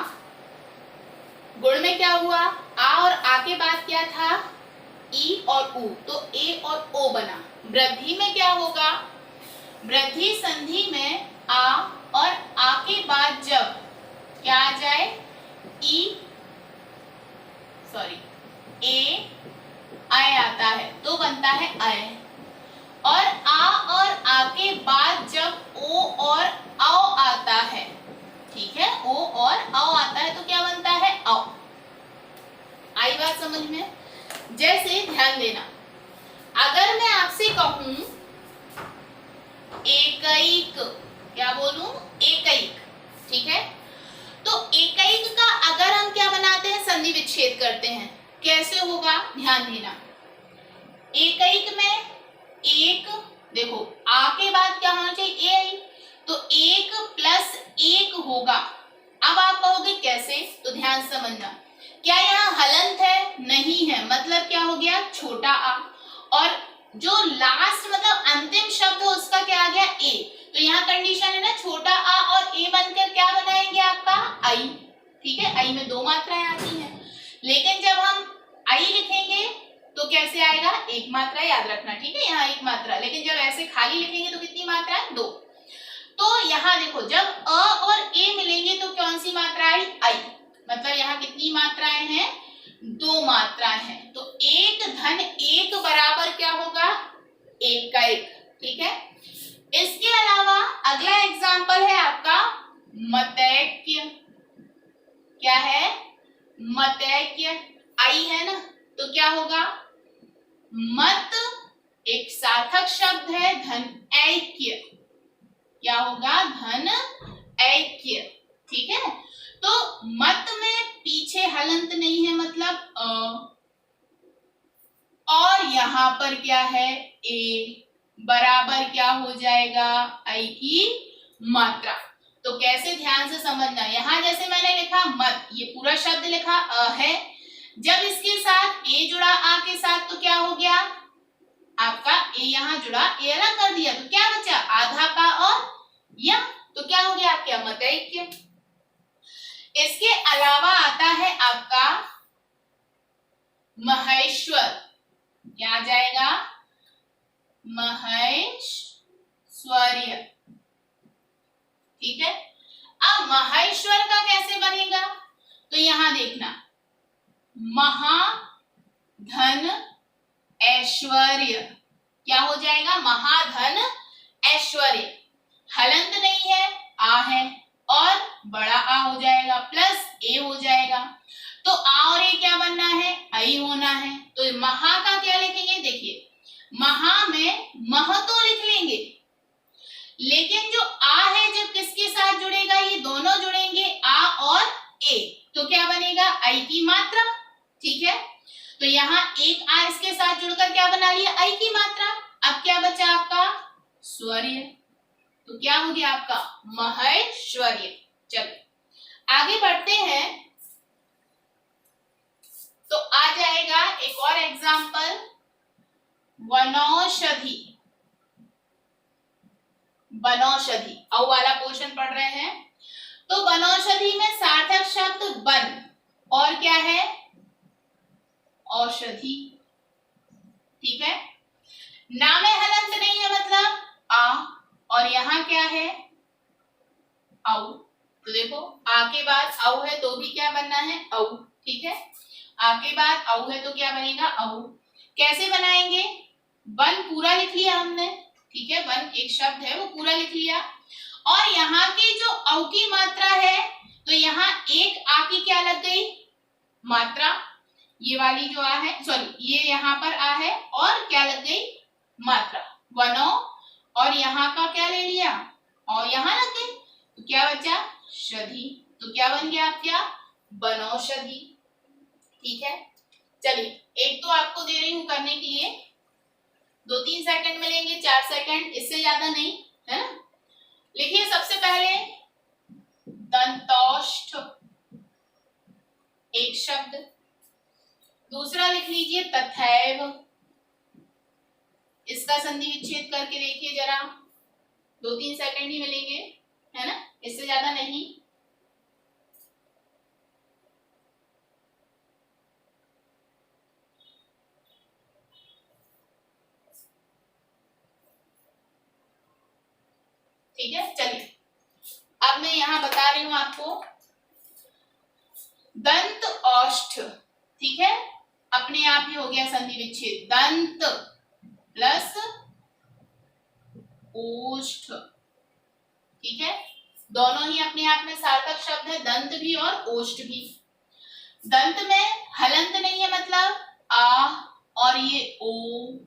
गुण में क्या हुआ, आ और आ के बाद क्या था, ई और ऊ, तो ए और ओ बना। वृद्धि में क्या होगा, वृद्धि संधि में आ और आ के बाद जब क्या आ जाए, ई, सॉरी ए आय आता है तो बनता है अय, और आ के बाद जब ओ और औ आता है, ठीक है, ओ और औ आता है तो क्या बनता है, औ। आई बात समझ में? जैसे ध्यान देना, अगर मैं आपसे कहूं एकैक, क्या बोलूं, एकैक, ठीक है, तो एकैक का अगर हम क्या बनाते हैं, संधि विच्छेद करते हैं, कैसे होगा, ध्यान देना। एकैक में एक, देखो आ के बाद क्या होना चाहिए, ए आई, तो एक प्लस एक होगा। अब आप कहोगे कैसे, तो ध्यान समझना, क्या यहाँ हलंत है, नहीं है, मतलब क्या हो गया, छोटा आ, और जो लास्ट मतलब अंतिम शब्द है उसका क्या आ गया, ए, तो यहाँ कंडीशन है ना, छोटा आ और ए बनकर क्या बनाएंगे आपका, आई, ठीक है, आई में 2 मात्राएं आती हैं, लेकिन जब हम आई लिखेंगे तो कैसे आएगा, 1 मात्रा, याद रखना, ठीक है, यहाँ 1 मात्रा, लेकिन जब ऐसे खाली लिखेंगे तो कितनी मात्रा है, 2। तो यहाँ देखो, जब अ और ए मिलेंगे तो कौन सी मात्रा आई, आई, मतलब यहाँ कितनी मात्राएं हैं, 2 मात्राएं हैं। तो 1 धन 1 बराबर क्या होगा, 1 का 1, ठीक है। इसके अलावा अगला एग्जाम्पल है आपका मतैक्य। क्या है, मतैक्य, आई है ना, तो क्या होगा, मत एक सार्थक शब्द है, धन ऐक्य, क्या होगा, धन ऐक्य, ठीक है। तो मत में पीछे हलंत नहीं है, मतलब और यहाँ पर क्या है, ए, बराबर क्या हो जाएगा, आई की मात्रा। तो कैसे, ध्यान से समझना, यहां जैसे मैंने लिखा मत, ये पूरा शब्द लिखा है, जब इसके साथ ए जुड़ा आ के साथ तो क्या हो गया, आपका ए यहाँ जुड़ा, ए अलग कर दिया, तो क्या बचा, आधा का और या, तो क्या हो गया आपका मतैक्य। इसके अलावा आता है आपका महेश्वर, क्या आ जाएगा, महेश्वर्य, ठीक है। अब महेश्वर का कैसे बनेगा, तो यहां देखना, महा धन ऐश्वर्य, क्या हो जाएगा, महाधन ऐश्वर्य, हलंत नहीं है, आ है, और बड़ा आ हो जाएगा, प्लस ए हो जाएगा, तो आ और ए क्या बनना है, आई होना है। तो महा का क्या लिखेंगे, देखिए महा में मह तो लिख लेंगे, लेकिन जो आ है जब किसके साथ जुड़ेगा, ये दोनों जुड़ेंगे, आ और ए, तो क्या बनेगा, आई की मात्रा, ठीक है। तो यहाँ एक आ इसके साथ जुड़कर क्या बना लिया, आई की मात्रा। अब क्या बचा आपका, स्वर्य, तो क्या हो गया आपका, महेश्वर्य। चलो आगे बढ़ते हैं, तो आ जाएगा एक और एग्जाम्पल, वनौषधि। वनौषधि, औ वाला पोर्शन पढ़ रहे हैं, तो वनौषधि में सार्थक शब्द वन, और क्या है, औषधि, ठीक है। नामे हलंत नहीं है, मतलब आ, और यहाँ क्या है, औ, तो देखो आ के बाद औ है तो भी क्या बनना है, औ, ठीक है। आ के बाद औ है तो क्या बनेगा, औ। कैसे बनाएंगे, वन पूरा लिख लिया हमने, ठीक है, वन एक शब्द है वो पूरा लिख लिया, और यहाँ की जो औ की मात्रा है, तो यहाँ एक आ की क्या लग गई मात्रा, ये वाली जो आ है, सॉरी ये यहाँ पर आ है, और क्या लग गई मात्रा, वनो, और यहाँ का क्या ले लिया, और यहाँ लग गई, तो क्या बचा, शधि, तो क्या बन गया आपका, वनौषधि, ठीक है। चलिए एक तो आपको दे रही हूं करने के लिए, 2-3 सेकंड मिलेंगे, 4 सेकंड, इससे ज्यादा नहीं, है ना। लिखिए सबसे पहले दंतौष्ठ, एक शब्द। दूसरा लिख लीजिए तथैव, इसका संधि विच्छेद करके देखिए जरा, 2-3 सेकंड ही मिलेंगे, है ना, इससे ज्यादा नहीं। ठीक है, चलिए अब मैं यहाँ बता रही हूं आपको, दंत औष्ठ, ठीक है, अपने आप ही हो गया संधि विच्छेद, दंत प्लस ओष्ठ, ठीक है, दोनों ही अपने आप में सार्थक शब्द है, दंत भी और ओष्ठ भी। दंत में हलंत नहीं है, मतलब आ और ये ओ,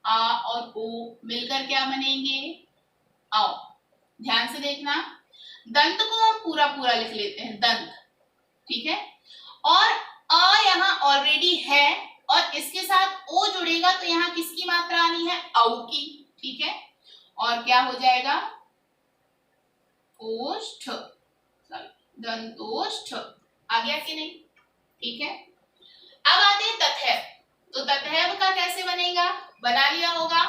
आ और ओ मिलकर क्या बनेंगे, आओ। ध्यान से देखना, दंत को हम पूरा पूरा लिख लेते हैं, दंत, ठीक है, और अ यहाँ ऑलरेडी है, और इसके साथ ओ जुड़ेगा तो यहाँ किसकी मात्रा आनी है, औ की, ठीक है, और क्या हो जाएगा, ओष्ठ, दंतोष्ठ, आ गया कि नहीं, ठीक है। अब आते हैं तथैव, तो तथैव का कैसे बनेगा, बना लिया होगा,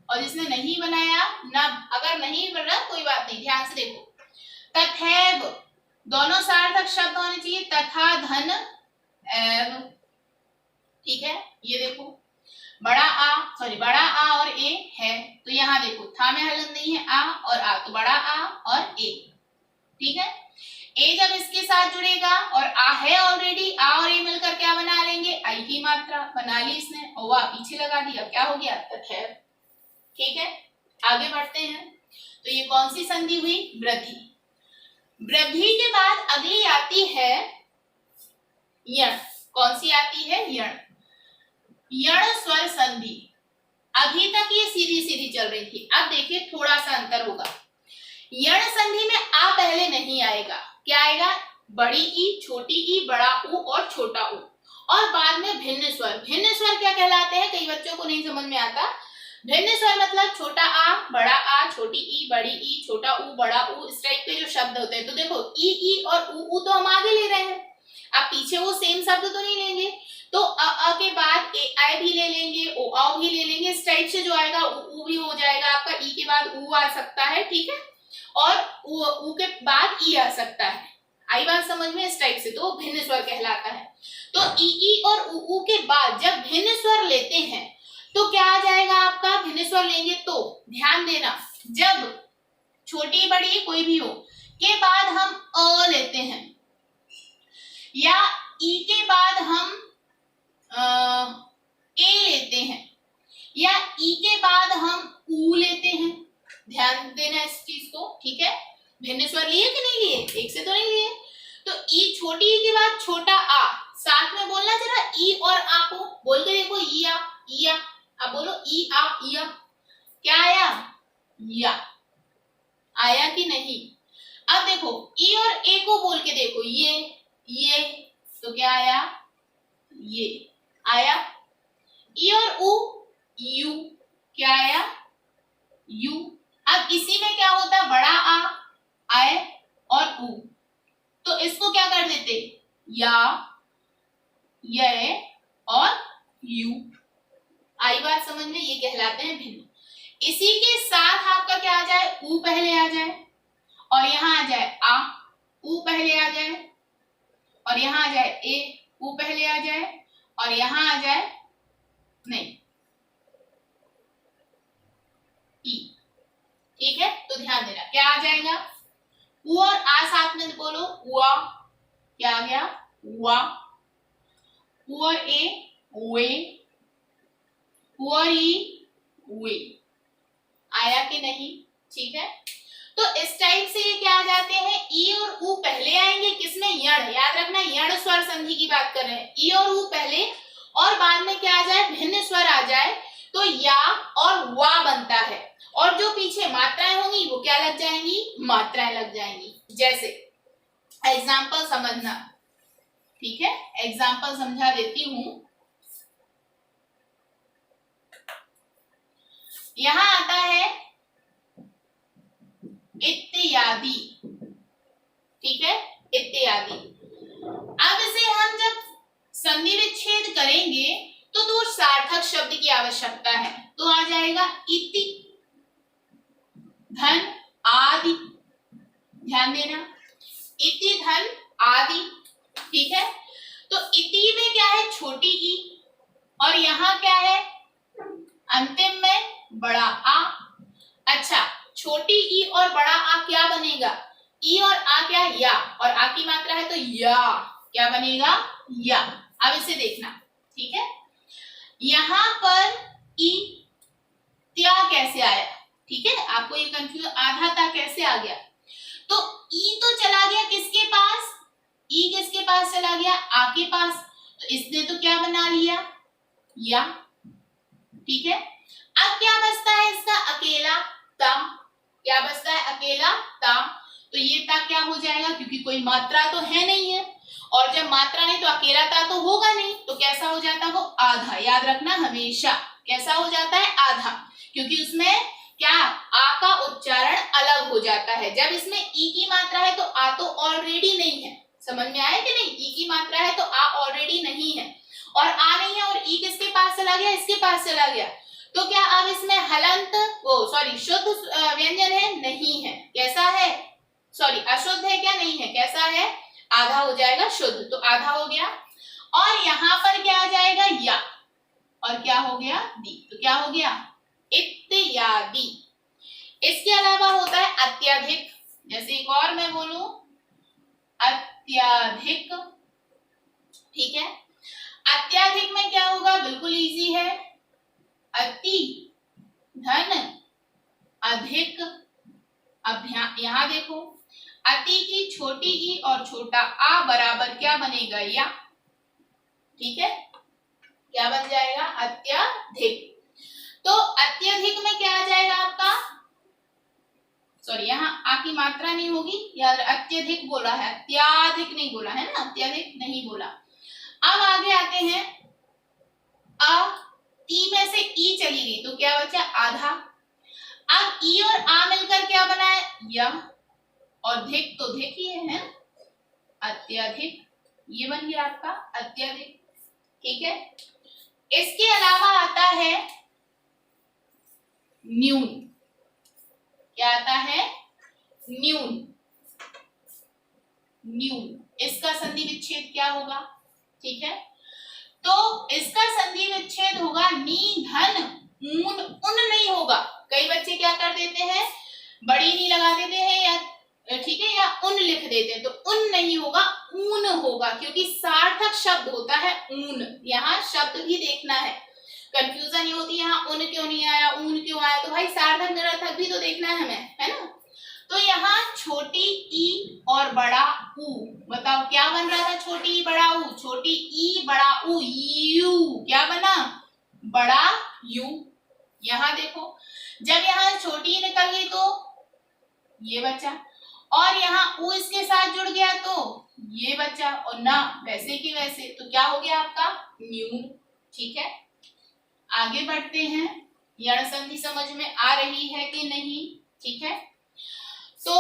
और जिसने नहीं बनाया ना, अगर नहीं बना कोई बात नहीं, ध्यान से देखो, तथैव दोनों सार्थक शब्द होने चाहिए, तथा, धन, एव। ठीक है, ये देखो बड़ा आ और ए है, तो यहाँ देखो था में हलन नहीं है आ और आ, तो बड़ा आ और ए। ठीक है, ए जब इसके साथ जुड़ेगा और आ है ऑलरेडी, आ और ए मिलकर क्या बना लेंगे, आई की मात्रा बना ली इसने, और वाह पीछे लगा दिया, क्या हो गया, तथैव। ठीक है, आगे बढ़ते हैं। तो ये कौन सी संधि हुई, वृद्धि। वृद्धि के बाद अगली आती है यण। कौन सी आती है, यण। यण स्वर संधि। अभी तक ये सीधी सीधी चल रही थी, अब देखिए थोड़ा सा अंतर होगा। यण संधि में आ पहले नहीं आएगा, क्या आएगा, बड़ी ई, छोटी ई, बड़ा ऊ और छोटा ऊ, और बाद में भिन्न स्वर। भिन्न स्वर क्या कहलाते हैं, कई बच्चों को नहीं समझ में आता। भिन्न स्वर मतलब छोटा आ, बड़ा आ, छोटी ई, बड़ी ई, छोटा ऊ, बड़ा ऊ, इस टाइप के जो शब्द होते हैं। तो देखो ई और ऊ तो हम आगे ले रहे हैं, अब पीछे वो सेम शब्द तो नहीं लेंगे, तो अ के बाद ए आई भी ले लेंगे, ओ आ भी ले लेंगे, इस टाइप से जो आएगा ऊ भी हो जाएगा आपका, ई के बाद ऊ आ सकता है। ठीक है, और ऊ के बाद ई आ सकता है, आई बात समझ में, इस टाइप से, तो भिन्न स्वर कहलाता है। तो ई और ऊ के बाद जब भिन्न स्वर लेते हैं तो क्या आ जाएगा आपका, भिन्न स्वर लेंगे तो ध्यान देना, जब छोटी बड़ी कोई भी हो के बाद हम अ लेते हैं, या ई के बाद हम ए लेते हैं, या ई के बाद हम ऊ लेते हैं, ध्यान देना इस चीज को। ठीक है, भिन्न स्वर लिए कि नहीं लिए, एक से तो नहीं लिए। तो ई, छोटी ई के बाद छोटा आ, साथ में बोलना जरा ई और आ को, बोल के देखो ई आ, ई आ। अब बोलो ई आ, ई आ, क्या आया, या आया कि नहीं। अब देखो ई और ए को बोल के देखो, ये, तो क्या आया, ये आया। ई और ऊ, यू, क्या आया, यू। अब इसी में क्या होता है, बड़ा आ, आए और ऊ, तो इसको क्या कर देते, या, ये और यू। आई बात समझ में, ये कहलाते हैं भिन्न। इसी के साथ आपका क्या आ जाए, ऊ पहले आ जाए, और यहाँ आ जाए आ, ऊ पहले आ जाए, और यहाँ आ जाए ए, ऊ पहले आ जाए, और यहाँ आ जाए नहीं, ई। ठीक है, तो ध्यान देना क्या आ जाएगा, ऊ और आ साथ में बोलो, उआ, क्या आ गया, उआ। ऊ और ए, वे, ऊ और ई, वे, आया कि नहीं। ठीक है, तो इस टाइप से ये क्या आ जाते हैं, ई और ऊ पहले आएंगे, किसमें, यण। याद रखना यण स्वर संधि की बात कर रहे हैं, ई और ऊ पहले, और बाद में क्या आ जाए, भिन्न स्वर आ जाए, तो या और वा बनता है, और जो पीछे मात्राएं होंगी वो क्या लग जाएंगी, मात्राएं लग जाएंगी। जैसे एग्जाम्पल समझना, ठीक है, एग्जाम्पल समझा देती हूं। यहां आता है इत्यादि, ठीक है, इत्यादि। अब इसे हम जब संधि विच्छेद करेंगे तो सार्थक शब्द की आवश्यकता है, तो आ जाएगा इति, धन, आदि। ध्यान देना, इति, धन, आदि। ठीक है, तो इति में क्या है, छोटी ई, और यहाँ क्या है, अंतिम में बड़ा आ। अच्छा, छोटी ई और बड़ा आ क्या बनेगा, ई और आ क्या, या, और आ की मात्रा है तो या, क्या बनेगा, या। अब इसे देखना, ठीक है, यहां पर ई त्या कैसे आया, ठीक है, आपको ये कंफ्यूज, आधा ता कैसे आ गया, तो ई तो चला गया किसके पास, ई किसके पास चला गया, आ के पास, तो इसने तो क्या बना लिया, या। ठीक है, अब क्या बचता है इसका, अकेला ता, क्या बचता है, अकेला ता, तो ये ता क्या हो जाएगा, क्योंकि कोई मात्रा तो है नहीं है, और जब मात्रा नहीं तो अकेला ता तो होगा नहीं, तो कैसा हो जाता है वो, आधा। याद रखना हमेशा, कैसा हो जाता है, आधा, क्योंकि उसमें क्या, आ का उच्चारण अलग हो जाता है। जब इसमें ई की मात्रा है तो आ तो ऑलरेडी नहीं है, समझ में आया कि नहीं, ई की मात्रा है तो आ ऑलरेडी नहीं है, और आ नहीं है, और ई किसके पास चला गया, इसके पास चला गया, तो क्या अब इसमें हलंत, वो सॉरी शुद्ध व्यंजन है, नहीं है, कैसा है, सॉरी अशुद्ध है क्या, नहीं है, कैसा है, आधा हो जाएगा शुद्ध, तो आधा हो गया। और यहाँ पर क्या आ जाएगा, या, और क्या हो गया, दी, तो क्या हो गया, इत्यादि। इसके अलावा होता है अत्यधिक, जैसे एक और मैं बोलूं अत्यधिक, ठीक है। अत्यधिक में क्या होगा, बिल्कुल इजी है, अति धन अधिक, अब यहाँ देखो अति की छोटी ई और छोटा आ बराबर क्या बनेगा, या, ठीक है, क्या बन जाएगा, अत्यधिक। तो अत्यधिक में क्या आ जाएगा आपका, सॉरी यहाँ आ की मात्रा नहीं होगी यार, अत्यधिक बोला है, अत्याधिक नहीं बोला है ना, अत्यधिक नहीं बोला। अब आगे आते हैं, अ ती में से ई चली गई तो क्या बचा, आधा। अब ई और आ मिलकर क्या बना है, यह, और धिक तो धिक ही है, अत्यधिक, ये बन गया आपका अत्यधिक, ठीक है। इसके अलावा आता है न्यून, क्या आता है, न्यून, न्यून, इसका संधि विच्छेद क्या होगा, ठीक है। तो इसका संधि विच्छेद होगा नी धन ऊन, उन नहीं होगा, कई बच्चे क्या कर देते हैं, बड़ी नी लगा देते हैं या, ठीक है, या उन लिख देते हैं, तो उन नहीं होगा, ऊन होगा, क्योंकि सार्थक शब्द होता है ऊन, यहाँ शब्द भी देखना है, कंफ्यूजन ये होती है यहाँ उन क्यों नहीं आया, ऊन क्यों आया, तो भाई सार्थक निरर्थक भी तो देखना है हमें, है ना। तो यहाँ छोटी ई और बड़ा ऊ, बताओ क्या बन रहा था, छोटी ई बड़ा ऊ, छोटी ई बड़ा ऊ, यू, क्या बना, बड़ा यू। यहाँ देखो जब यहाँ छोटी ई निकल गई तो ये बचा, और यहाँ ऊ इसके साथ जुड़ गया तो ये बचा, और ना वैसे की वैसे, तो क्या हो गया आपका, न्यून, ठीक है। आगे बढ़ते हैं, यण संधि समझ में आ रही है कि नहीं, ठीक है। तो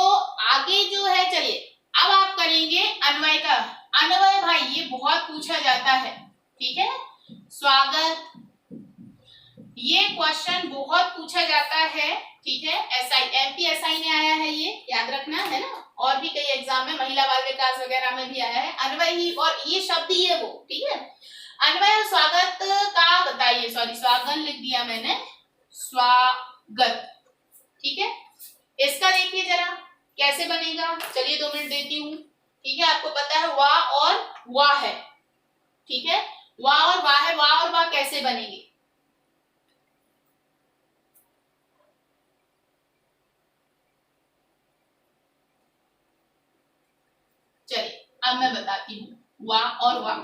आगे जो है, चलिए अब आप करेंगे अन्वय का। अन्वय भाई ये बहुत पूछा जाता है, ठीक है, स्वागत, ये क्वेश्चन बहुत पूछा जाता है, ठीक है। एसआई एमपी एसआई में आया है, ये याद रखना है ना, और भी कई एग्जाम में महिला बाल विकास वगैरह में भी आया है अन्वय ही, और ये शब्द ही है वो, ठीक है। अन्वय और स्वागत का बताइए, सॉरी स्वागत लिख दिया मैंने, स्वागत, ठीक है। इसका देखिए जरा कैसे बनेगा, चलिए 2 मिनट देती हूँ, ठीक है। आपको पता है वाह और वाह है, ठीक है, वाह और वाह है, वाह और वाह कैसे बनेगी, चलिए अब मैं बताती हूँ, वाह और वाह,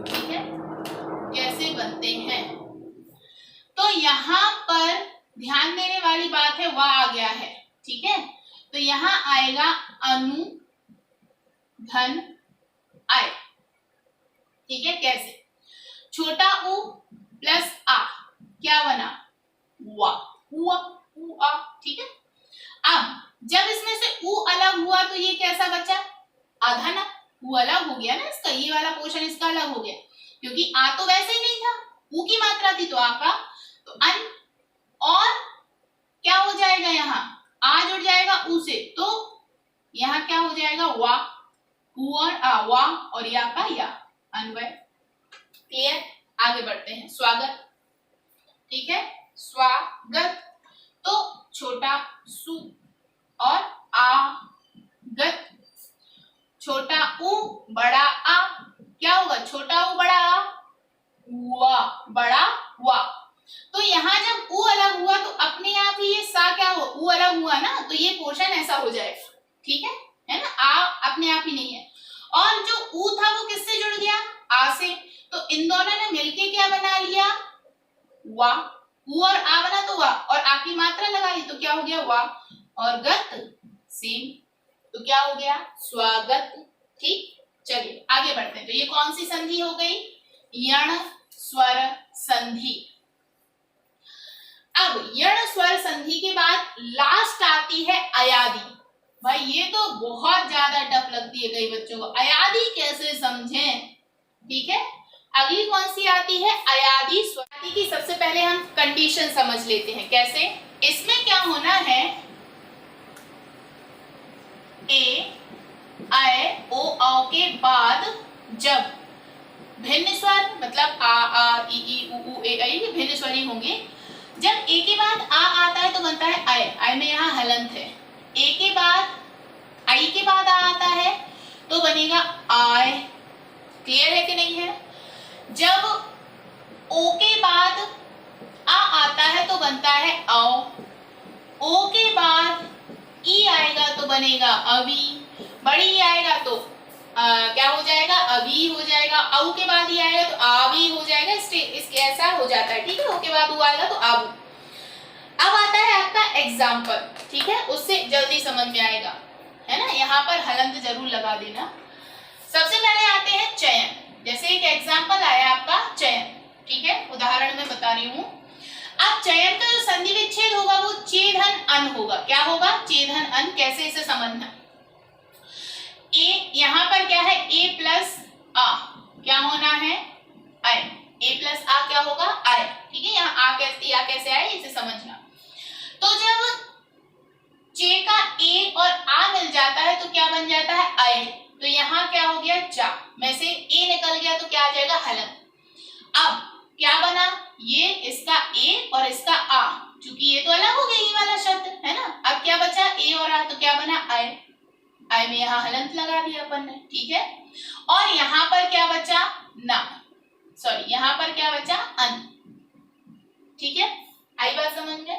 ठीक है, कैसे बनते हैं। तो यहाँ पर ध्यान देने वाली बात है, वाह आ गया है, ठीक है, तो यहाँ आएगा अनु धन आय, ठीक है, कैसे, छोटा उ प्लस आ, क्या बना, वा, हुआ, उ आ, ठीक है। अब जब इसमें से उ अलग हुआ तो ये कैसा बचा, आधा ना, उ अलग हो गया ना इसका, ये वाला पोर्शन इसका अलग हो गया, क्योंकि आ तो वैसे ही नहीं था, उ की मात्रा थी तो आ का, तो अन, और क्या हो जाएगा, यहाँ आ जुड़ जाएगा उ से, तो यहाँ क्या हो जाएगा, वा, उ और आ, वा और या का या, अन्वय, क्लियर। आगे बढ़ते हैं, स्वागत, ठीक है, स्वागत, तो छोटा सु और आ गत, छोटा उ बड़ा आ, क्या होगा, छोटा उ बड़ा आ, वा, बड़ा वा। तो यहाँ जब उ अलग हुआ तो अपने आप ही ये सा क्या हो, उ अलग हुआ ना, तो ये पोर्शन ऐसा हो जाएगा, ठीक है ना, आ अपने आप ही नहीं है, और जो उ था वो किससे जुड़ गया, आ से, तो इन दोनों ने मिलके क्या बना लिया, वा, उ और आ बना तो वा, और आ की मात्रा लगा ली तो क्या हो गया, वा, और गत सेम, तो क्या हो गया, स्वागत, ठीक। चलिए आगे बढ़ते हैं, तो ये कौन सी संधि हो गई, यण स्वर संधि। अब यण स्वर संधि के बाद लास्ट आती है अयादि, भाई ये तो बहुत ज्यादा टफ लगती है कई बच्चों को, अयादि कैसे समझें, ठीक है। अगली कौन सी आती है, अयादि स्वर की। सबसे पहले हम कंडीशन समझ लेते हैं, कैसे, इसमें क्या होना है, के बाद जब भिन्न स्वर मतलब आ ई ई उ ए ऐ भिन्न स्वर ही होंगे। जब ए के बाद आ आता है तो बनता है आय, आय में यहाँ हलंत है। ए के बाद आई के बाद आ आता है तो बनेगा आय। क्लियर है कि नहीं है? जब ओ के बाद आ आता है तो बनता है औ। ओ के बाद ई आएगा तो बनेगा अवी। बड़ी ई आएगा तो क्या हो जाएगा? अभी हो जाएगा। औ के बाद ही आएगा तो आवी हो जाएगा। इसके ऐसा हो जाता है, ठीक है। ओ के बाद उ आएगा तो आबू। अब आता है आपका एग्जाम्पल, ठीक है, उससे जल्दी समझ में आएगा, है ना। यहाँ पर हलंत जरूर लगा देना। सबसे पहले आते हैं चयन। जैसे एक एग्जाम्पल आया आपका चयन, ठीक है, उदाहरण में बता रही हूँ। अब चयन का जो संधि विच्छेद होगा वो चेधन अन होगा। क्या होगा? चेधन अन। कैसे इसे समझना? ए यहाँ पर क्या है? ए प्लस आ क्या होना है? आय। ए प्लस आ क्या होगा? आय, ठीक है। यहाँ आ कैसे आए इसे समझना। तो जब चे का ए और आ मिल जाता है तो क्या बन जाता है? आय। तो यहाँ क्या हो गया? चा में से ए निकल गया तो क्या आ जाएगा? हलन। अब क्या बना? ये इसका ए और इसका आ, क्योंकि ये तो अलग हो गया ये वाला शब्द, है ना। अब क्या बचा? ए और आ, तो क्या बना? आय। आय में यहाँ हलंत लगा दिया अपन ने, ठीक है। और यहाँ पर क्या बचा? ना, सॉरी, यहाँ पर क्या बचा? अन, ठीक है। आई बात समझ में?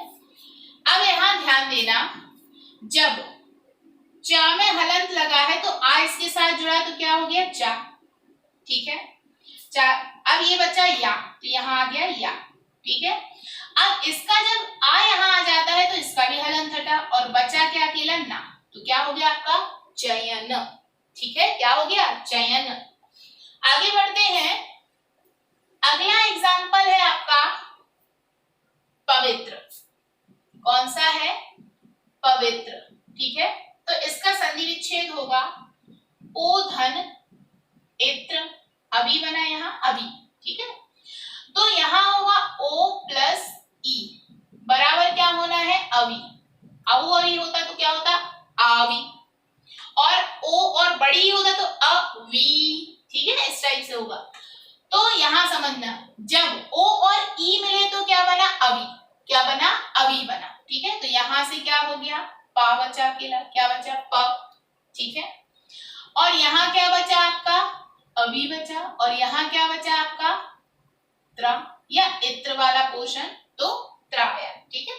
अब यहाँ ध्यान देना, जब चा में हलंत लगा है तो आ इसके साथ जुड़ा तो क्या हो गया? चा, ठीक है। चा। अब ये बचा या, तो यहाँ आ गया या, ठीक है। अब इसका जब आ यहाँ आ जाता है तो इसका भी हलंत हटा और बचा क्या? अकेला ना, तो क्या हो गया आपका? चयन, ठीक है। क्या हो गया? चयन। आगे बढ़ते हैं। अगला एग्जाम्पल है आपका पवित्र। कौन सा है? पवित्र, ठीक है। तो इसका संधि विच्छेद होगा ओ धन इत्र। अभी बना यहाँ अभी, ठीक है। तो यहाँ होगा ओ प्लस ई बराबर क्या होना है? अवी। औ और ई होता तो क्या होता? आवी। और ओ और बड़ी होगा तो अवी, ठीक है ना। इस टाइप से होगा। तो यहाँ समझना, जब ओ और ई मिले तो क्या बना? अवी। क्या बना? अवी बना, ठीक है। तो यहाँ से क्या हो गया? पा बचा अकेला। क्या बचा? प, ठीक है। और यहाँ क्या बचा आपका? अभी बचा। और यहाँ क्या बचा आपका? त्रा या इत्र वाला पोर्शन, तो त्रा आया, ठीक है।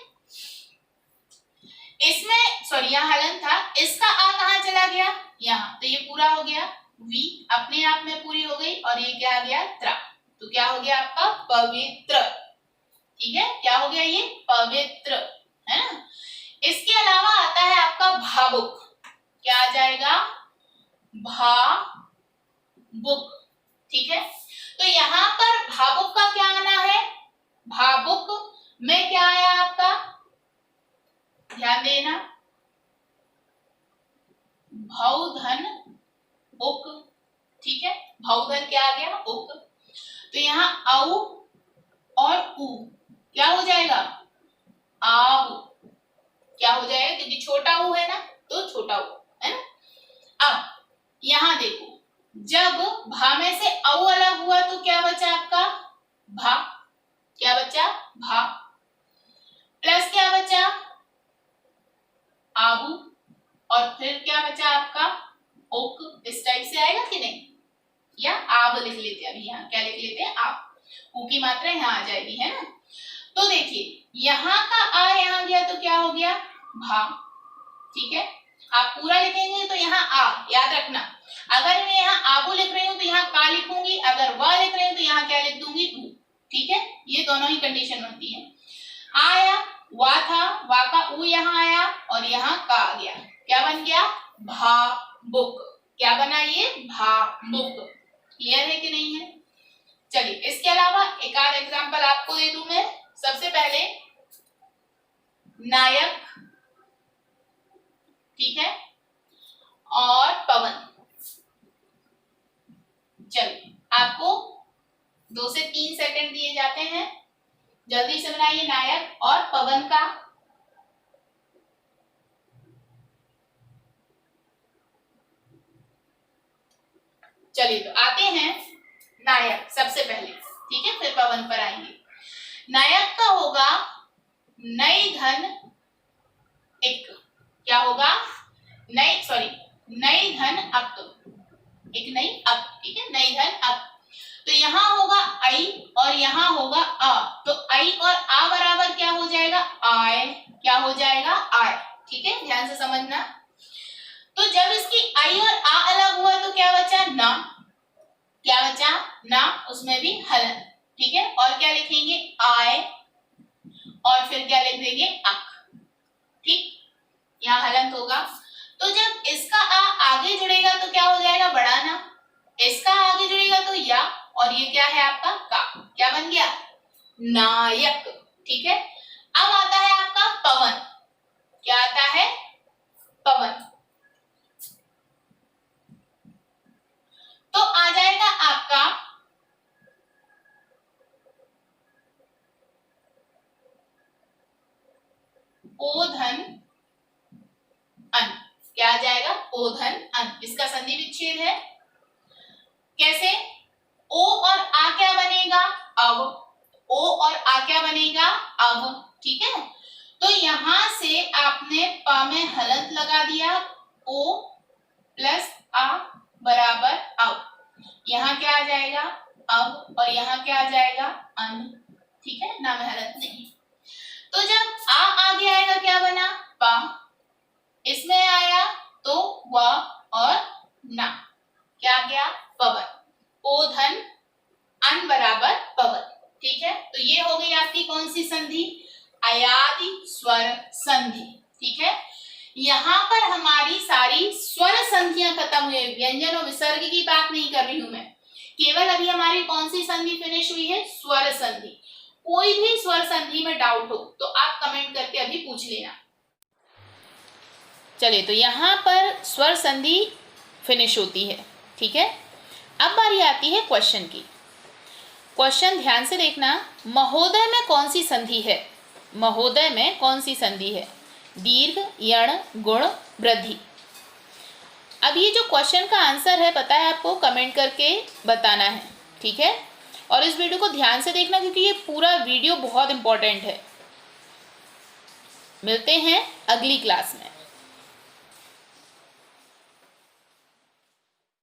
इसमें सॉरी यहाँ हलन था, इसका आ कहाँ चला गया? यहाँ। तो ये पूरा हो गया, वी अपने आप में पूरी हो गई और ये क्या आ गया? त्रा। तो क्या हो गया आपका? पवित्र, ठीक है। क्या हो गया? ये पवित्र, है ना। इसके अलावा आता है आपका भावुक। क्या आ जाएगा? भावुक, ठीक है। तो यहाँ पर भावुक का क्या आना है? भावुक में क्या आया आपका? ध्यान देना, भौधन उक, ठीक है। भौधन क्या आ गया? उक। तो यहाँ औ और उ क्या हो जाएगा? आव। क्या हो जाएगा? क्योंकि छोटा उ है ना, तो छोटा उ, है ना। अब यहाँ देखो, जब भा में से औ अलग हुआ तो क्या बचा आपका? भा। क्या बचा? भा। प्लस क्या बचा? आबू। और फिर क्या बचा आपका? ओक। इस टाइप से आएगा कि नहीं? या आब लिख लेते हैं। अभी यहाँ क्या लिख लेते हैं? आब। ऊ की मात्रा यहाँ आ जाएगी, है ना। तो देखिए, यहाँ का आ यहाँ गया तो क्या हो गया? भा, ठीक है। आप पूरा लिखेंगे तो यहाँ आ, याद रखना। अगर मैं यहाँ आबू लिख रही हूँ तो यहाँ का लिखूंगी, अगर वह लिख रही हूँ तो यहाँ क्या लिख दूंगी? ऊ, ठीक है। ये दोनों ही कंडीशन होती है। आया, वा था, वा का ऊ यहाँ आया और यहाँ का आ गया। क्या बन गया? भावुक। क्या बना? ये भावुक। क्लियर है कि नहीं है? चलिए, इसके अलावा एक आध एग्जाम्पल आपको दे दूं मैं। सबसे पहले नायक, ठीक है, और पवन। चलिए, आपको 2 से 3 सेकंड दिए जाते हैं, जल्दी से बनाइए नायक और पवन का। चलिए तो आते हैं नायक सबसे पहले, ठीक है, फिर पवन पर आएंगे। नायक का होगा नई धन एक, क्या होगा, नई धन अक, एक नई अक, ठीक है, नई धन अक। तो यहाँ होगा आई और यहाँ होगा आ, तो आई और आ बराबर क्या हो जाएगा, आय, क्या हो जाएगा, आय, ठीक है, ध्यान से समझना। तो जब इसकी आई और आ अलग हुआ तो क्या बचा, ना, क्या बचा, ना, उसमें भी हलन, ठीक है, और क्या लिखेंगे, आय, और फिर क्या लिख देंगे, अक, ठीक, यहाँ हलंत होगा। तो जब इसका आ आगे जुड़ेगा तो क्या हो जाएगा, बड़ा ना, इसका आगे जुड़ेगा तो या, और ये क्या है आपका का, क्या बन गया, नायक, ठीक है। अब आता है आपका पवन, क्या आता है, पवन। तो आ जाएगा आपका ओ धन अन, क्या आ जाएगा, ओ धन अन, इसका संधि विच्छेद है, कैसे, ओ और आ क्या बनेगा, अब, ओ और आ क्या बनेगा, अब, ठीक है। तो यहां से आपने पा में हलंत लगा दिया, ओ प्लस आ बराबर अब, यहाँ क्या आ जाएगा, अब, और यहाँ क्या आ जाएगा, अन, ठीक है, ना में हलंत नहीं। तो जब आ आगे आएगा क्या बना, पा, इसमें आया तो व और ना, क्या गया, पवन, ओ धन अन बराबर पवन, ठीक है। तो ये हो गई आपकी कौन सी संधि, अयादि स्वर संधि, ठीक है। यहाँ पर हमारी सारी स्वर संधियां खत्म हुई, व्यंजन और विसर्ग की बात नहीं कर रही हूं मैं, केवल अभी हमारी कौन सी संधि फिनिश हुई है, स्वर संधि। कोई भी स्वर संधि में डाउट हो तो आप कमेंट करके अभी पूछ लेना। चलिए तो यहाँ पर स्वर संधि फिनिश होती है, ठीक है। अब बारी आती है क्वेश्चन की। क्वेश्चन ध्यान से देखना, महोदय में कौन सी संधि है, महोदय में कौन सी संधि है, दीर्घ, यण, गुण, वृद्धि। अब ये जो क्वेश्चन का आंसर है पता है आपको, कमेंट करके बताना है, ठीक है। और इस वीडियो को ध्यान से देखना क्योंकि ये पूरा वीडियो बहुत इंपॉर्टेंट है। मिलते हैं अगली क्लास में।